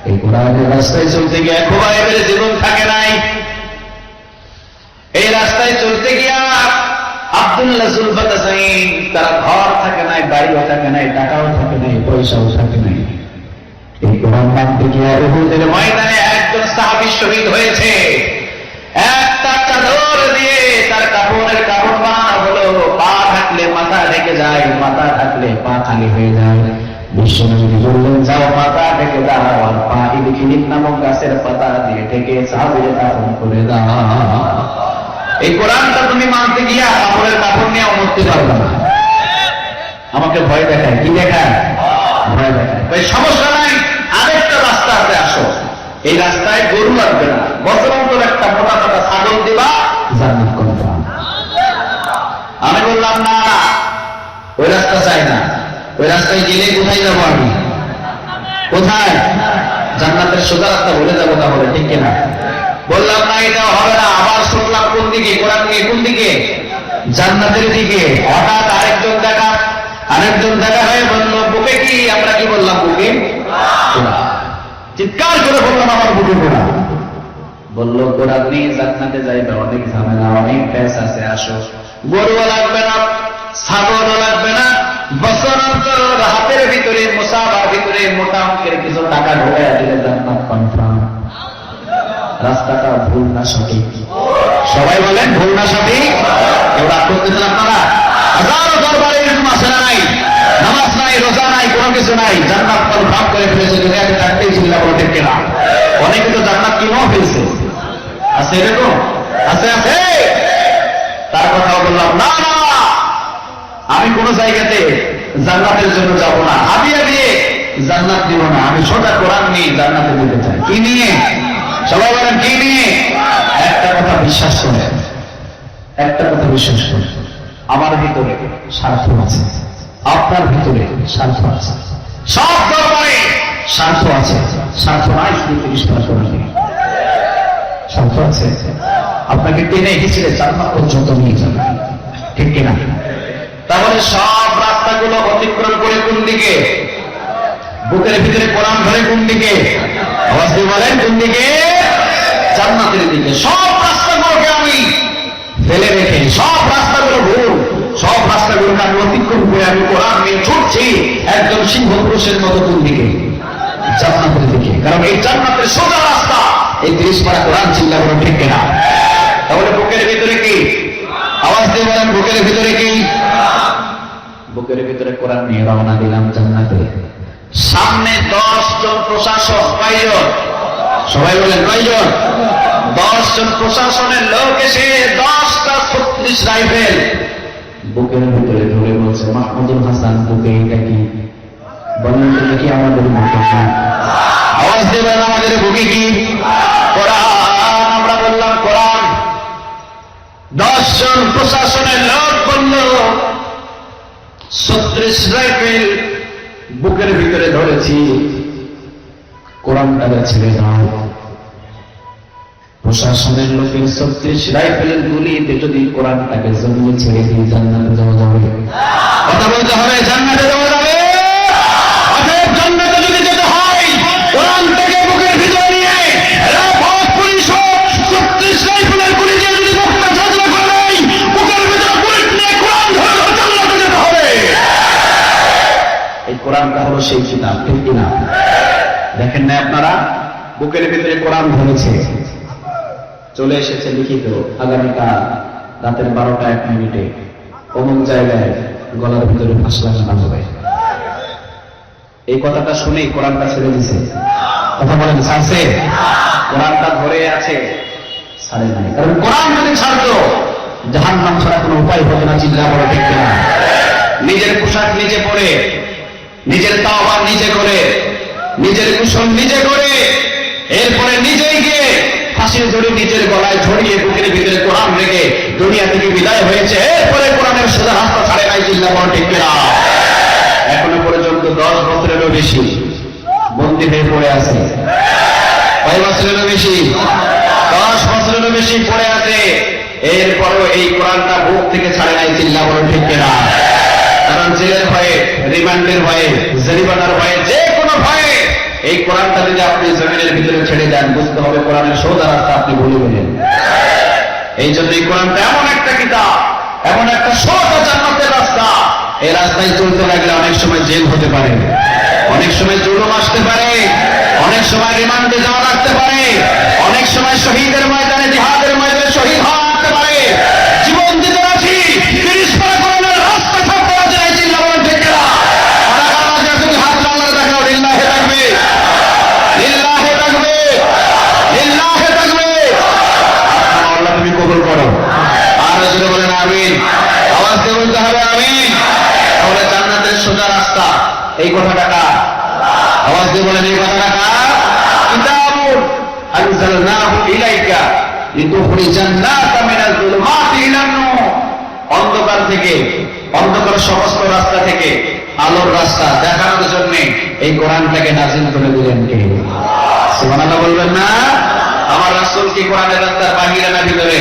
এই কোরআনের রাস্তায় চলতে গিয়ে খোবায় বেড়ে জীবন থাকে নাই। এই রাস্তায় চলতে গিয়া আব্দুল্লাহ জুলফাত হাসাইন তার ঘর থাকে নাই, বাড়িও থাকে নাই, টাকাও থাকে নাই, পয়সাও থাকে নাই। এই কোরআন মানতে গিয়ে উহুদের ময়দানে একজন সাহাবী শহীদ হয়েছে। একটা চাদর দিয়ে তার কাপড়ের কাপড় বানানো হলো। পা ঢাকলে মাথা ঢেকে যায়, মাথা ঢাকলে পা খালি হয়ে যায়। বিশ্বনবী বললেন, যাও মাথা ঢেকে দাও আর পা ইলকিনিত নামক গাছের পাতা দিয়ে ঢেকে সাহাবীরে দাফন করে দাও। এই কোরআনটা তুমি মানতে গিয়া কাপড়ের কাপড় নিয়ে মরতে পারবে না। আমাকে ভয় দেখায়, কি দেখায়? ভয় দেখায়। ওই সমস্যা নাই, আরেকটা রাস্তা আছে, আসো। এই রাস্তায় গরু লাগবে না, বছর অন্তর একটা মোটা মোটা ছাগল দিবা, জান্নাত কনফার্ম। আমি বললাম না, ওই রাস্তা চাই না। ওই রাস্তায় গেলে কোথায় যাবো আমি? কোথায়? জান্নাতের সোজা রাস্তা বলে যাবো তাহলে, ঠিক কিনা? বললাম না, এটা হবে না। আবার শুনলাম কোন দিকে? কোরআন নিয়ে কোন দিকে? জান্নাতের দিকে। হঠাৎ আরেকজন দেখা হয়ে বলল, বুকে কি? আমরা কি বললাম? বুকে। চিৎকার করে বললাম, আমার বুকে কোরআন। বলল, কোরআন নিয়ে জান্নাতে যাইবে, অনেক ঝামেলা, অনেক প্যাস আছে, আসো। গরুও লাগবে না, ছাগলও লাগবে না, বছর অন্তর হাতের ভিতরে মুসাফার ভিতরে মোটা অঙ্কের কিছু টাকা ঢোকা দিলে জান্নাত কনফার্ম। রাস্তাটা ভুল না সঠিক? সবাই বলেন ভুল না সঠিক? কেউ রাগ করতেছেন আপনারা? হাজারো দরবারে এরকম আসে না, নাই নামাজ নাই, রোজা নাই, কোনো কিছু নাই, জান্নাত কনফার্ম করে ফেলেছে। যদি আমি থাকতেই চিল্লা বলো ঠিক কিনা? অনেকে তো জান্নাত কিনেও ফেলছে। আছে এরকম? আছে আছে। তার কথাও বললাম না, না আমি কোন জায়গাতে জান্নাতের জন্য যাব না, হাবিয়া দিয়ে জান্নাত দিব না। আমি সোজা কোরআন নিয়ে জান্নাতে যেতে চাই। কি নিয়ে? সবাই বলেন কি নিয়ে? একটা কথা বিশ্বাস করে, একটা কথা বিশ্বাস করে, আমার ভিতরে স্বার্থ আছে, আপনার ভিতরে স্বার্থ আছে, সব দরবারে স্বার্থ আছে। স্বার্থ নাই শুধু 30% স্বার্থ আছে। আপনাকে টেনে হিসেবে জান্নাত পর্যন্ত নিয়ে যাবে, ঠিক কিনা? তাহলে সব রাস্তাগুলো অতিক্রম করে কোন দিকে? বুকের ভিতরে কোরআন ধরে কোন দিকে? আওয়াজ দিয়ে বলেন কোন দিকে? জান্নাতের দিকে। সব রাস্তাগুলোকে আমি ফেলে রেখে, সব রাস্তাগুলো ভুল, সব রাস্তাগুলোকে আমি অতিক্রম করে আমি কোরআন নিয়ে ছুটছি একজন সিংহ পুরুষের মতো কোন দিকে? জান্নাতের দিকে। কারণ এই জান্নাতের সোজা রাস্তা এই 30 পারা কোরআন, চিল্লা বলেন ঠিক কিনা? তাহলে বুকের ভিতরে কি? আওয়াজ দিয়ে বলেন বুকের ভিতরে কি? বুকের ভিতরে কোরআন নিয়ে রওনা দিলাম জান্নাতে। সামনে 10 জন প্রশাসক, কয়জন? সবাই বলেন কয়জন? 10 জন প্রশাসনের লোক এসে 10টা 36 রাইফেল বুকের ভিতরে ধরে বলছে, মাহমুদুল হাসান বুকে এটা কি? বলেন এটা কি আমাদের বুকে কি? আওয়াজ দেবেন আমাদের বুকে কি? কোরআন। আমরা বললাম কোরআন। 10 জন প্রশাসনের লোক বলল, 36 রাইফেল বুকের ভিতরে ধরেছি, কোরআনটা ছেড়ে দাও। প্রশাসনের লোকের 36 রাইফেলের গুলিতে যদি কোরআনটাকে জমিয়ে ছেড়ে দিয়ে জান্নাতে যাওয়া যাবে? কথা বলতে হবে, জান্নাতে যাওয়া যাবে। অতএব জান্নাতে যদি যেতে হয় কোরআন থেকে বুকের ভিতরে নিয়ে 36 রাইফেলের গুলি দিয়ে যদি বুকটা ঝাঁঝরা করে নেই, বুকের ভিতরে বুলেট নিয়ে কোরআন ধরে ধরে জান্নাতে যেতে হবে। এই কোরআনটা হলো সেই কিতাব, ঠিক কিনা? দেখেন না আপনারা, বুকের ভিতরে কোরআন ধরেছে, চলে এসেছে লিখিত, আগামীকাল রাতের 12টা 1 মিনিটে অমুক জায়গায় গলার ভিতরে ফাঁস লাগানো হবে। এই কথাটা শুনেই কোরআনটা ছেড়ে দিছে। কথা বলেন ছাড়ছে? কোরআনটা ধরে আছে, ছাড়ে নাই। কারণ কোরআন যদি ছাড়তো জাহান্নাম ছাড়া কোনো উপায় হতো না, চিল্লা বড় ঠিক কিনা? নিজের পোশাক নিজে পরে, নিজের তাওবা নিজে করে, নিজের কুশল নিজে করে, এরপরে নিজেই গিয়ে ফাঁসির দড়ি নিজের গলায় ঝরিয়ে বুকের ভিতরে কোরআন রেখে দুনিয়া থেকে বিদায় হয়েছে। এরপরে কোরআনের সোজা রাস্তা ছাড়ে নাই, চিল্লা বড় ঠিক কিনা? এখনো পর্যন্ত 10 বছরেরও বেশি বন্দী হয়ে পড়ে আছে। কয় বছরেরও বেশি? 10 বছরেরও বেশি পড়ে আছে। এরপরও এই কোরআনটা বুক থেকে ছাড়ে নাই, চিল্লা বড় ঠিক কিনা? কারণ জেলের ভয়ে, রিমান্ডের ভয়ে, জরিমানার ভয়ে, যে কোনো ভয়ে এই কোরআনটা যদি আপনি জমিনের ভিতরে ছেড়ে দেন, বুঝতে হবে কোরআনের সোজা রাস্তা আপনি ভুলে গেলেন। এই জন্য এই কোরআনটা এমন একটা কিতাব, এমন একটা সোজা জান্নাতের রাস্তা, এই রাস্তায় চলতে লাগলে অনেক সময় জেল হতে পারে, অনেক সময় জুলুম আসতে পারে, অনেক সময় রিমান্ডে যাওয়া লাগতে পারে, অনেক সময় শহীদের ময়দানে, জিহাদের ময়দানে শহীদ হওয়া লাগতে পারে। জীবন দিতে রাজি, 30 পারা কোরআনের রাস্তা থাকতে রাজি নাই, চিল্লা বলেন ঠিক কিনা? যদি হাত আল্লাহর দেখাও, লিল্লাহে থাকবে, লিল্লাহে থাকবে, লিল্লাহে থাকবে। আল্লাহ তুমি কবুল করো। আর যদি বলেন আমিন, আওয়াজ দিয়ে বলতে হবে আমিন। তাহলে জান্নাতের সোজা রাস্তা, এই কথাটা কার? আওয়াজ দিয়ে বলেন এই কথাটা কার? কিতাবুন আনজালনাহু ইলাইকা লিতুখরিজান নাসা মিনাজ যুলুমাতি ইলান নূর। অন্ধকার থেকে, অন্ধকার সমস্ত রাস্তা থেকে আলোর রাস্তা দেখানোর জন্য এই কোরআনটাকে নাযিল করে দিলেন কে? সুবহানাল্লাহ বলবেন না? আমার রাসূল কি কোরআনের রাস্তার বাহিরে না ভিতরে?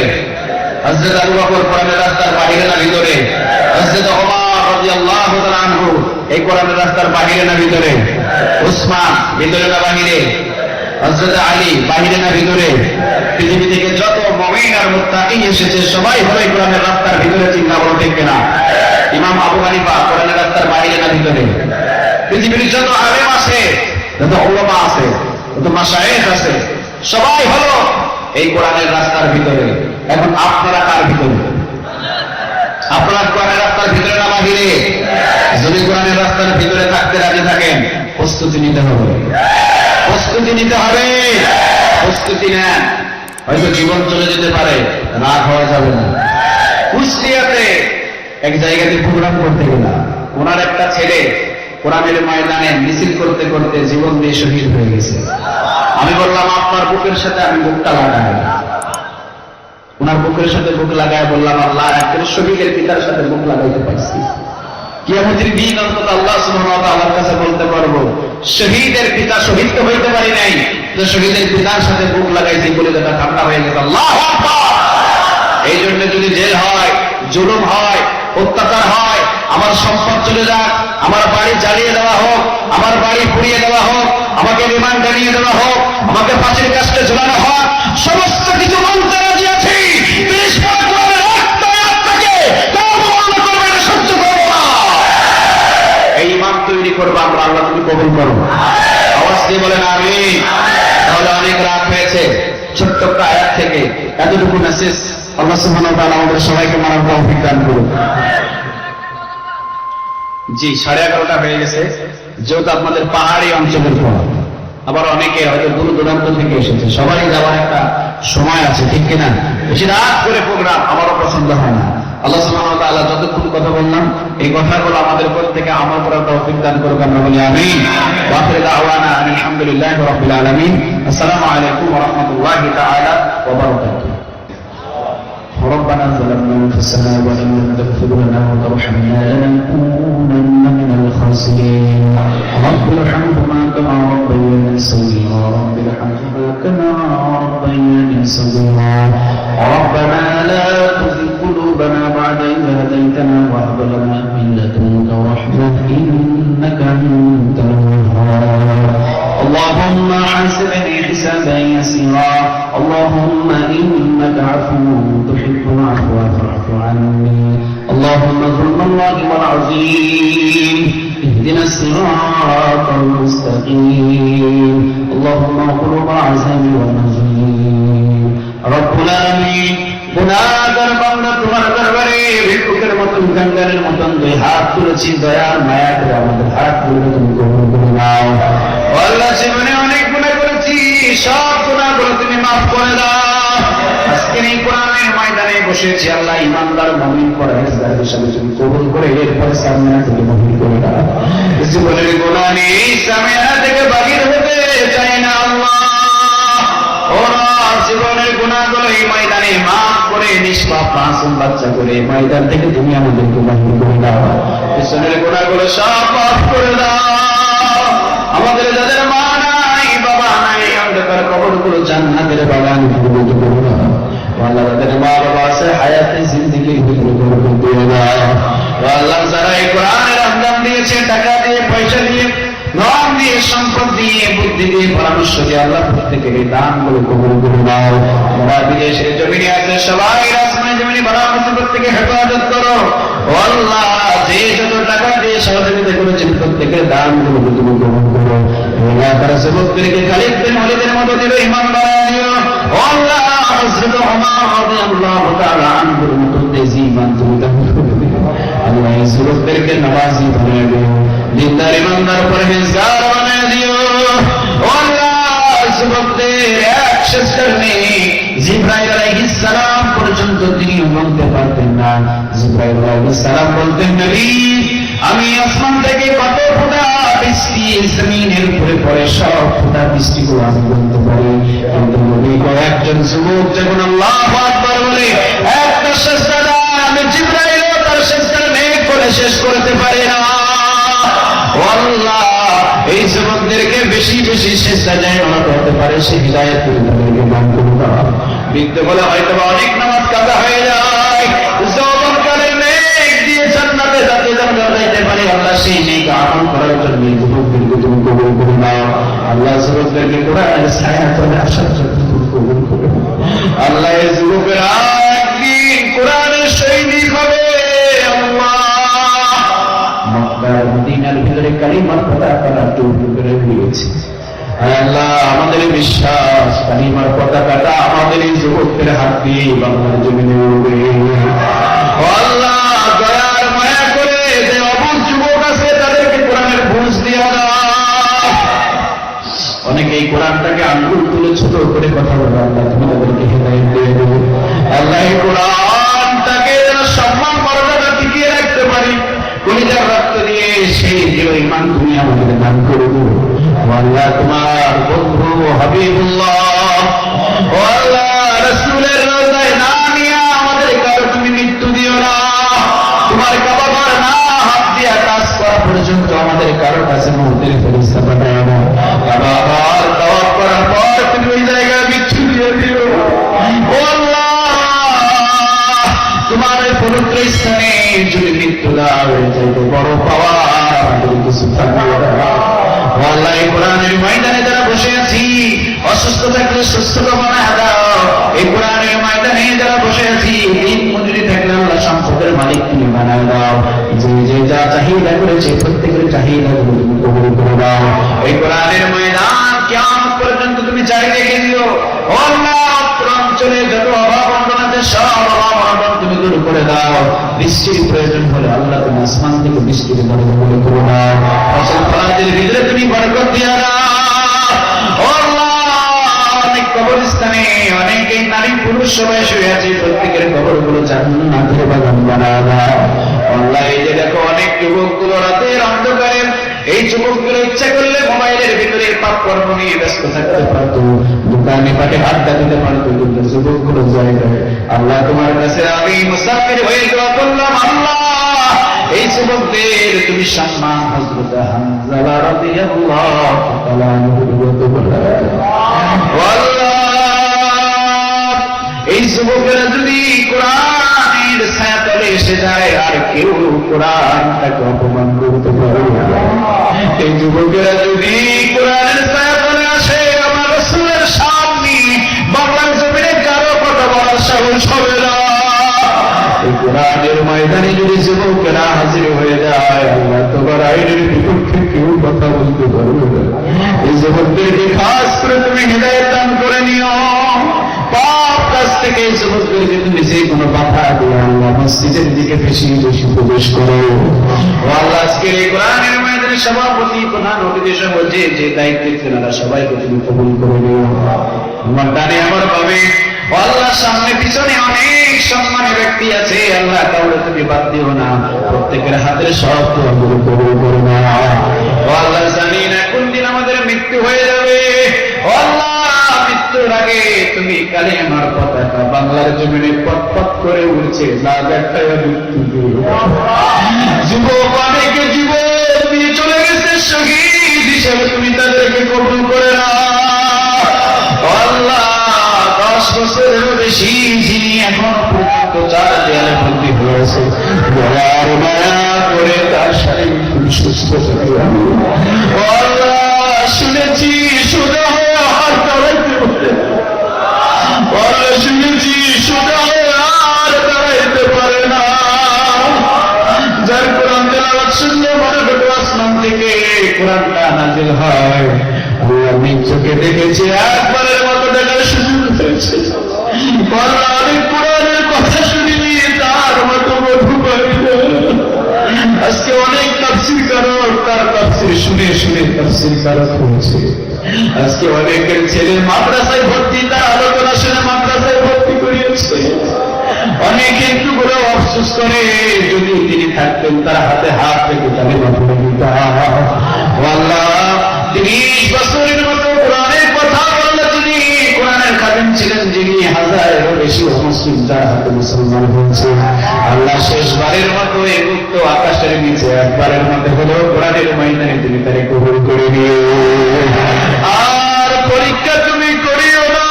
হযরত আবু বকর কোরআনের রাস্তার বাহিরে না ভিতরে? হযরত ওমর রাদিয়াল্লাহু তাআলা আনহু এই কোরআনের রাস্তার বাহিরে না ভিতরে? উসমান ভিতরে না বাহিরে? হযরত আলী বাহিরে না ভিতরে? পৃথিবী থেকে যত মুমিন আর মুত্তাকি এসেছে সবাই হলো এই কোরআনের রাস্তার ভিতরে, চিন্তা বলো ঠিক কিনা? ইমাম আবু হানিফা কোরআনের রাস্তার বাহিরে না ভিতরে? পৃথিবীর যত আলেম আছে, যত উলামা আছে, যত মাশায়েখ আছে, সবাই হলো এই কোরআনের রাস্তার ভিতরে। এখন আপনারা কার ভিতরে? আপনারা কোরআনের রাস্তার ভিতরে না বাহিরে? যদি কোরআনের রাস্তার ভিতরে থাকতে রাজি থাকেন, প্রস্তুতি নিতে হবে, প্রস্তুতি নিতে হবে, প্রস্তুতি নেন। হয়তো জীবন চলে যেতে পারে, রাগ হওয়া যাবে না। কুষ্টিয়াতে এক জায়গাতে প্রোগ্রাম করতে গেলাম, ওনার একটা ছেলে কোরআনের ময়দানে মিছিল করতে করতে জীবন দিয়ে শহীদ হয়ে গেছে। আমি বললাম আপনার বুকের সাথে আমি বুকটা লাগাই। ওনার বুকের সাথে বুক লাগায় বললাম আল্লাহ, একজন শহীদের পিতার সাথে বুক লাগাইতে পারছি, কিয়ামতের দিন অন্তত আল্লাহ সুবহানাহু ওয়া তাআলার কাছে বলতে পারবো শহীদের পিতা শহীদ তো হইতে পারি নাই, তো শহীদের পিতার সাথে বুক লাগাইছি বলে যেটা ঠান্ডা হয়ে গেছে। আল্লাহু আকবার। এই জন্য যদি জেল হয়, জুলুম হয়, অত্যাচার হয়, আমার সম্পদ চলে যাক, আমার বাড়ি জ্বালিয়ে দেওয়া হোক, আমার বাড়ি পুড়িয়ে দেওয়া হোক, আমাকে রিমান্ডে নিয়ে দেওয়া হোক, আমাকে ফাঁসির কাস্টে ঝুলানো হোক, সমস্ত কিছু মানতে রাজি আছি। এই ইমান তৈরি করবো আমরা, আল্লাহ তুমি কবুল করো। আওয়াজ দিয়ে বলেন আমিন। তাহলে অনেক রাত হয়েছে, ছোট্ট একটা আয়াত থেকে এতটুকু মেসেজ আল্লাহ সুবহানাহু ওয়া তাআলা আমাদের সবাইকে মানার তৌফিক দান করুন। জি 11:30 হয়ে গেছে, যেহেতু আপনাদের পাহাড়ি অঞ্চলের পর, আবার অনেকে হয়তো দূর দূরান্ত থেকে এসেছে, সবারই যাওয়ার একটা সময় আছে, ঠিক কিনা? বেশি রাত করে প্রোগ্রাম আমারও পছন্দ হয় না। আল্লাহ সুবহানাহু ওয়া তাআলা যতক্ষণ কথা বললাম এই কথাগুলো আমাদের প্রত্যেকে আমল করার তৌফিক দান করুক, আমরা বলি আমিন। ওয়া আখিরু দাওয়ানা আলহামদুলিল্লাহি রাব্বিল আলামিন। আসসালামু আলাইকুম ওয়া রাহমাতুল্লাহি তাআলা ওয়া বারাকাতুহু। ربنا ظلمنا انفسنا وان لم تغفر لنا وترحمنا لنكونن من الخاسرين. رب ارحمهما كما ربياني صغيرا، رب ارحمهما كما ربياني صغيرا. ربنا لا تزغ قلوبنا بعد إذ هديتنا وهب لنا من لدنك رحمة إنك أنت الوهاب. اللهم حاسبني حسابا يسيرا، اللهم إنك عفو تحب العفو فاعف عني. اللهم ظلم الله والعظيم اهدنا الصراط المستقيم. اللهم قلوب العزم والنجيم. رب العالمين গুনাহগার বান্দা তোমার দরবারে ভিক্ষুকের মতন, গঙ্গারের মতন দুই হাত তুলেছি, দয়ার মায়া করে আমাদের হাতগুলো তুমি কবুল করে নাও। আল্লাহ জীবনে অনেক গুনাহ করেছি, সব গুনাহগুলো তুমি মাফ করে দাও। আজকে এই কোরআনের ময়দানে বসেছি আল্লাহ, ইমানদার মুমিন পরহেজগার হিসেবে তুমি কবুল করে এরপরে সামনে থেকে মুমিন করে দাও। জীবনের গুনাহ নিয়ে সামনে থেকে বাহির হতে চাই না আল্লাহ। ওরা জীবনের গুনাহগুলো এই ময়দানে মাফ করে নিষ্পাপ মাসুম বাচ্চা করে ময়দান থেকে তুমি আমাদেরকে বাহির করে দাও। পিছনের গুনাহগুলো সব মাফ করে দাও। আমাদের যাদের মা নাই, বাবা নাই, অন্ধকার কবরগুলো জান্নাতের বাগান পরিণত করে দাও। আল্লাহ যাদের মা বাবা আছে হায়াতে জিন্দেগির ভিতরে দিয়ে দাও। আল্লাহ যারা এই কোরআনের মানুষকে আল্লাহ প্রত্যেকের এই দানগুলো কবুল করে নাও। যারা বিদেশের জমিনে আছে সবাই আসমানে জমিনে বাড়া মুসিবত থেকে হেফাজত করো। ও আল্লাহ, যে যত টাকা দিয়ে সহযোগিতা করেছেন প্রত্যেকের দানগুলো তুমি কবুল করো। এলাকার যুবকদেরকে খালিদ বিন ওয়ালিদের মতো দিল ইমান বাড়ায় দিও। ও আল্লাহ, হযরত ওমর রাদিয়াল্লাহু তাআলা আনহুর মতো তেজি ইমান তুমি দান করে দিও। আল্লাহ, এই যুবকদেরকে নামাজি বানিয়ে দিও, দিনদার ইমানদার পরহেজগার বানিয়ে দিও। ও আল্লাহ, যুবকদের এক শেষকার নেই, জিবরাইল আলাইহিস সালাম পর্যন্ত তিনি বলতে পারতেন না। জিবরাইল আলাইহিস সালাম বলতেন, নবী আমি আসমান থেকে কত ফোঁটা বৃষ্টি জমিনের উপরে পড়ে সব ফোঁটা বৃষ্টিগুলো আমি বলতে পারি, কিন্তু নবী একজন যুবক যখন আল্লাহু আকবার বলে একটা সেজদা আমি জিবরাইল তার সেজদার নেক করে শেষ করতে পারি না। ও আল্লাহ, এই যুবকদেরকে বেশি বেশি সেজদা যায় হতে পারে সে হিদায়াত করে তাদেরকে দান করুন। বৃদ্ধ বলে হয়তো অনেক নামাজ কাজা হয়ে যায়, যৌবনকালে নেক দিয়ে জান্নাতে যাইতে পারে। আল্লাহ সেই নেক আমল করার জন্য যুবকদেরকে তুমি কবুল করে নাও। আল্লাহ যুবকদেরকে কোরআনের ছায়া তলে আসার জন্য কবুল করে নাও। আল্লাহ, এই যুবকেরা একদিন কোরআনের সৈনিক হবে। মক্কার মদিনার ভিতরে কালিমার পতাকা তৈরি করে দিয়েছে। আল্লাহ, আমাদের বিশ্বাস কালিমার পতাকাটা আমাদের এই যুবকদের হাত দিয়ে বাংলার জমিনে উড়বে। আল্লাহ, দয়ার মায়া করে যে অবুঝ যুবক আছে তাদেরকে কোরআনের বুঝ দিয়ে দাও। অনেকে এই কোরআনটাকে আঙ্গুল তুলে ছোট করে কথা বলে, আল্লাহ তুমি তাদেরকে হেদায়েত দিয়ে দেবে। আল্লাহ, এই কোরআনটাকে যেন সম্মান মর্যাদা টিকিয়ে রাখতে পারি, কলিজার রক্ত দিয়ে সেই দৃঢ় ঈমান তুমি আমাদের দান করে দিও। আল্লাহ, তোমার বন্ধু হাবিবুল্লাহ ও আল্লাহ রাসূলের রওজায় না নিয়ে আমাদের কারো তুমি মৃত্যু দিও না। তোমার কাবার না হাত দিয়ে কাজ করা পর্যন্ত আমাদের কারো কাছে মৌতের ফেরেশতা পাঠাও না। কাবার তাওয়াফ করার পর তুমি ওই জায়গায় মৃত্যু দিয়ে দিও। ও আল্লাহ, তোমার এই পবিত্র স্থানে যদি মৃত্যু দাও চাইতে বড় পাওয়া আমাদের কিছু থাকবে না। আল্লাহ, এই কোরআনের ময়দানে যারা বসে আছি, অসুস্থ থাকলে সুস্থতা বানায় দাও। এই কোরআনের ময়দানে যারা বসে আছি, দিন মজুরি থাকলে আল্লাহ সম্পদের মালিক তুমি বানায় দাও। যে যে যা চাহিদা করেছে প্রত্যেকের চাহিদা তুমি কবুল করে দাও। এই কোরআনের ময়দান কিয়ামত পর্যন্ত তুমি জারি রেখে দিও। আল্লাহ, অঞ্চলে যত অভাব অনটন আছে সব অভাব অনটন তুমি দূর করে দাও। বৃষ্টির প্রয়োজন হলে আল্লাহ তুমি আসমান থেকে বৃষ্টির বরকত করে দাও। ফসল ফলাদের ভিতরে তুমি বরকত দিয়ে দাও। আল্লাহ, অনেক কবরস্থানে অনেকে নারী পুরুষ সবাই শুয়ে আছে, প্রত্যেকের কবরগুলো জান্নাতের বাগান বানায় দাও। আল্লাহ, এই যে দেখো অনেক যুবকগুলো রাতের অন্ধকারে, এই যুবকগুলো ইচ্ছা করলে মোবাইলের ভিতরে পাপ কর্ম নিয়ে ব্যস্ত থাকতে পারত, দোকানে পাটে আড্ডা দিতে পারত, কিন্তু যুবকগুলো জায়গায় আল্লাহ তোমার কাছে আমি মুসাফির হয়ে দোয়া করলাম। আল্লাহ, এই যুবকদের তুমি সম্মান হযরত হামজা রাদিয়াল্লাহু তাআলা আনহুর মতো বানায়। আল্লাহ, এই যুবকেরা যদি কোরআনের ছায়াতলে এসে যায় আর কেউ কোরআনটাকে অপমান করতে পারে না। এই যুবকেরা যদি কোরআনের ছায়াতলে আসে, আমার রাসূলের সামনে বাংলার জমিনে কারো কথা বলার সাহস হবে না। এই কোরআনের ময়দানে যদি যুবকেরা হাজির হয়ে যায়, আল্লাহ তোমার আইনের বিপক্ষে কেউ কথা বলতে পারবে না। এই যুবকদেরকে খাস করে তুমি হিদায়াত দান করে নিও। পাপ কাজ থেকে এই যুবকদেরকে তুমি যে কোনো বাধা দিয়ে আল্লাহ মসজিদের দিকে বেশি বেশি প্রবেশ করো। আল্লাহ, আজকের এই কোরআনের ময়দানে সভাপতি প্রধান অতিথি সহ যে দায়িত্বে ছিলেন সবাইকে তুমি কবুল করে নিও। আমার ডানে আমার বামে আল্লাহ সামনে পিছনে অনেক সম্মানী ব্যক্তি আছে, আল্লাহ কাউকে তুমি বাদ দিও না। প্রত্যেকের হাতের সব তুমি কবুল করে নাও। আল্লাহ, জানি না কোন দিন আমাদের মৃত্যু হয়ে যাবে। আল্লাহ, মৃত্যুর আগে তুমি কালিমার পতাকা বাংলার জমিনে পথ করে উঠছে, না দেখায় মৃত্যু দিও। যুবক অনেকে যুবক নিয়ে চলে গেছে, শহীদ হিসেবে তুমি তাদেরকে কবুল করে নাও। আল্লাহ, 10 বছরেরও বেশি যিনি এখন পর্যন্ত চার দেয়ালে বন্দী হয়েছে, দয়ার মায়া করে তার শারীরিক সুস্থতা শুনেছি শুধু শুনে তাফসীর কারক হয়েছে। আজকে অনেকের ছেলে মাদ্রাসায় ভর্তি, তার আলোচনা শুনে মাদ্রাসায় ভর্তি করিয়েছে। অনেকে একটু করে আফসোস করে, যদি তিনি থাকতেন তার হাতে হাত রেখে কালেমা পড়ে দিতাম। আল্লাহ 30 বছরের মতো কোরআনের কথা বললে তিনি কোরআনের খাদেম ছিলেন, যিনি হাজারেরও বেশি মুসলিম তার হাতে মুসলমান হয়েছে। আল্লাহ শেষবারের মতো এই মুক্ত আকাশের নিচে একবারের মতো হলো কোরআনের ময়দানে তুমি তারে কবুল করে নিও। আর পরীক্ষা তুমি করিও না।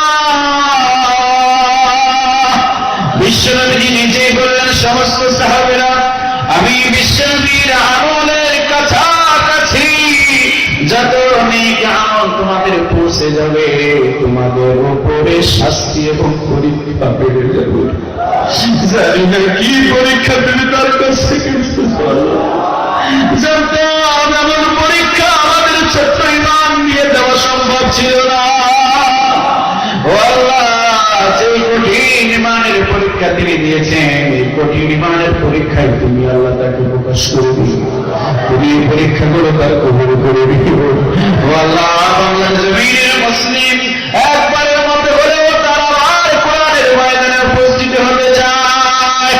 বিশ্বনবী নিজেই বললেন, সমস্ত সাহাবীরা আমি বিশ্বনবীর আমলের কাছাকাছি, যত নেক আমল তোমাদের পৌঁছে যাবে তোমাদের উপরে শাস্তি এবং পরীক্ষা বেড়ে যাবে। জানি না কি পরীক্ষা তুমি তার কাছ থেকে নিতে পারো। জানতাম এমন পরীক্ষা আমাদের ছোট্ট ইমান নিয়ে দেওয়া সম্ভব ছিল না। ও আল্লাহ, যে কঠিন ইমানের পরীক্ষা তিনি দিয়েছেন, এই কঠিন ইমানের পরীক্ষায় তুমি আল্লাহ তাকে প্রকাশ করে দিও। তুমি এই পরীক্ষাগুলো তার কবুল করে দিও। ও আল্লাহ, বাংলার জমিনের মুসলিম একবারের মতো হলেও তারা আর কোরআনের ময়দানে উপস্থিত হতে চায়।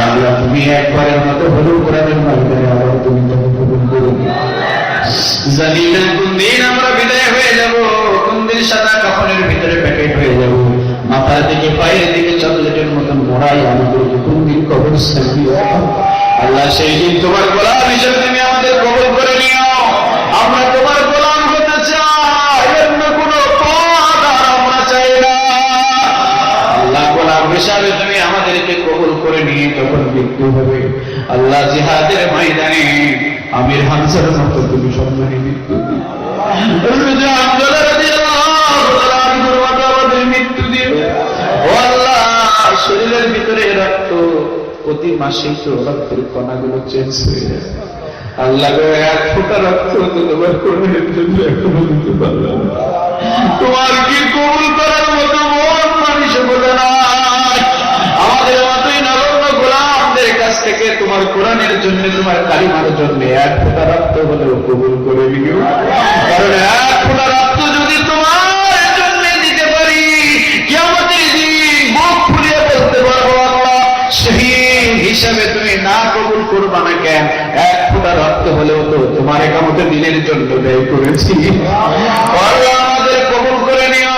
আল্লাহ, তুমি একবারের মতো হলেও কোরআনের ময়দানে আবার তুমি তাকে কবুল করে দিও। জানি না কোন দিন আমরা বিদায় হয়ে যাব, কোন দিন সাদা কাপড়ের ভিতরে প্যাকেট হয়ে যাব, মাথার দিকে পায়ের দিকে চকলেটের মতন মোড়াই আমাদেরকে কোন দিন কবরস্থানে দিও। আল্লাহ, সেই দিন তোমার গোলাম হিসেবে তুমি আমাদের কবুল করে নিও। আমরা তোমার গোলাম হতে চাই, অন্য কোনো পথ আর আমরা চাই না। আল্লাহ, গোলাম হিসাবে তুমি আমাদেরকে কবুল করে নিয়ে যখন মৃত্যু হবে, আল্লাহ জিহাদের ময়দানে আমির হামজার মতো তুমি সম্মানী মৃত্যু দিও। মৃত্যু দিও। ও আল্লাহ, শরীরের ভিতরে রক্ত প্রতি মাসেই তো রক্তের কণাগুলো চেঞ্জ হয়ে যায়। আল্লাহ, এক ফোঁটা রক্ত তো তোমার কোরআনের জন্য এখনো দিতে পারলাম না। তোমার কি কবুল করার মতো মন মানসিকতা নাই। আমাদের মতোই নরম গোলামদের কাছ থেকে তোমার কোরআনের জন্য, তোমার কালিমার জন্য এক ফোঁটা রক্ত হলেও কবুল করে দিও। কারণ এক ফোঁটা রক্ত যদি তোমার জন্য দিতে পারি, কিয়ামতের দিন মুখ ফুলিয়ে বলতে পারবো, আল্লাহ শহীদ হিসাবে তুমি না কবুল করবা না কেন? এক ফোঁটা রক্ত হলেও তো তোমার কিয়ামতের দিনের জন্য ব্যয় করেছি। আল্লাহ, আমাদের কবুল করে নিও।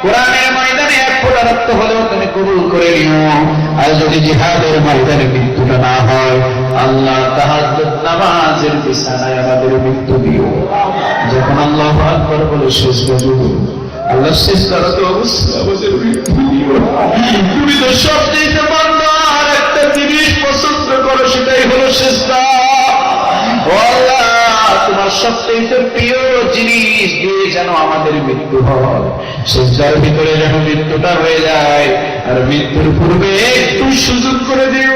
কোরআনের ময়দানে এক ফোঁটা রক্ত হলেও তুমি কবুল করে নিও। আর যদি জিহাদের ময়দানে মৃত্যুটা না হয়, আল্লাহ তাহাজ্জুদ নামাজের বিছানায় আমাদের মৃত্যু দিও। যখন আল্লাহু আকবার বলে শেষ বাজবে, আল্লাহ শেষ করাতে অবশ্যই আমাদের মৃত্যু দিও। তুমি তো সবচেয়ে বান্দার একটা জিনিস পছন্দ করো, সেটাই হলো সেজদা। ও আল্লাহ, তোমার সবচেয়ে প্রিয় জিনিস দিয়ে যেন আমাদের মৃত্যু হয়, সেজদার ভিতরে যেন মৃত্যুটা হয়ে যায়। আর মৃত্যুর পূর্বে একটু সুযোগ করে দিও,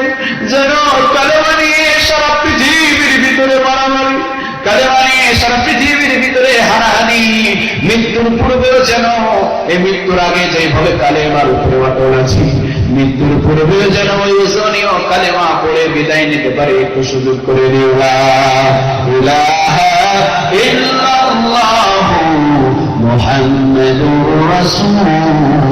যেন কালেমা নিয়ে সারা পৃথিবীর ভিতরে মারামারি, কালেমা নিয়ে সারা পৃথিবীর ভিতরে হানাহানি, মৃত্যুর পূর্বেও যেন, এই মৃত্যুর আগে যেভাবে কালেমার উপরে অটল আছি, মৃত্যুর পূর্বেও যেন ওই ওজনীয় কালেমা পড়ে বিদায় নিতে পারে, একটু সুযোগ করে দিও। লা ইলাহা ইল্লাল্লাহু মুহাম্মাদুর রাসূলুল্লাহ।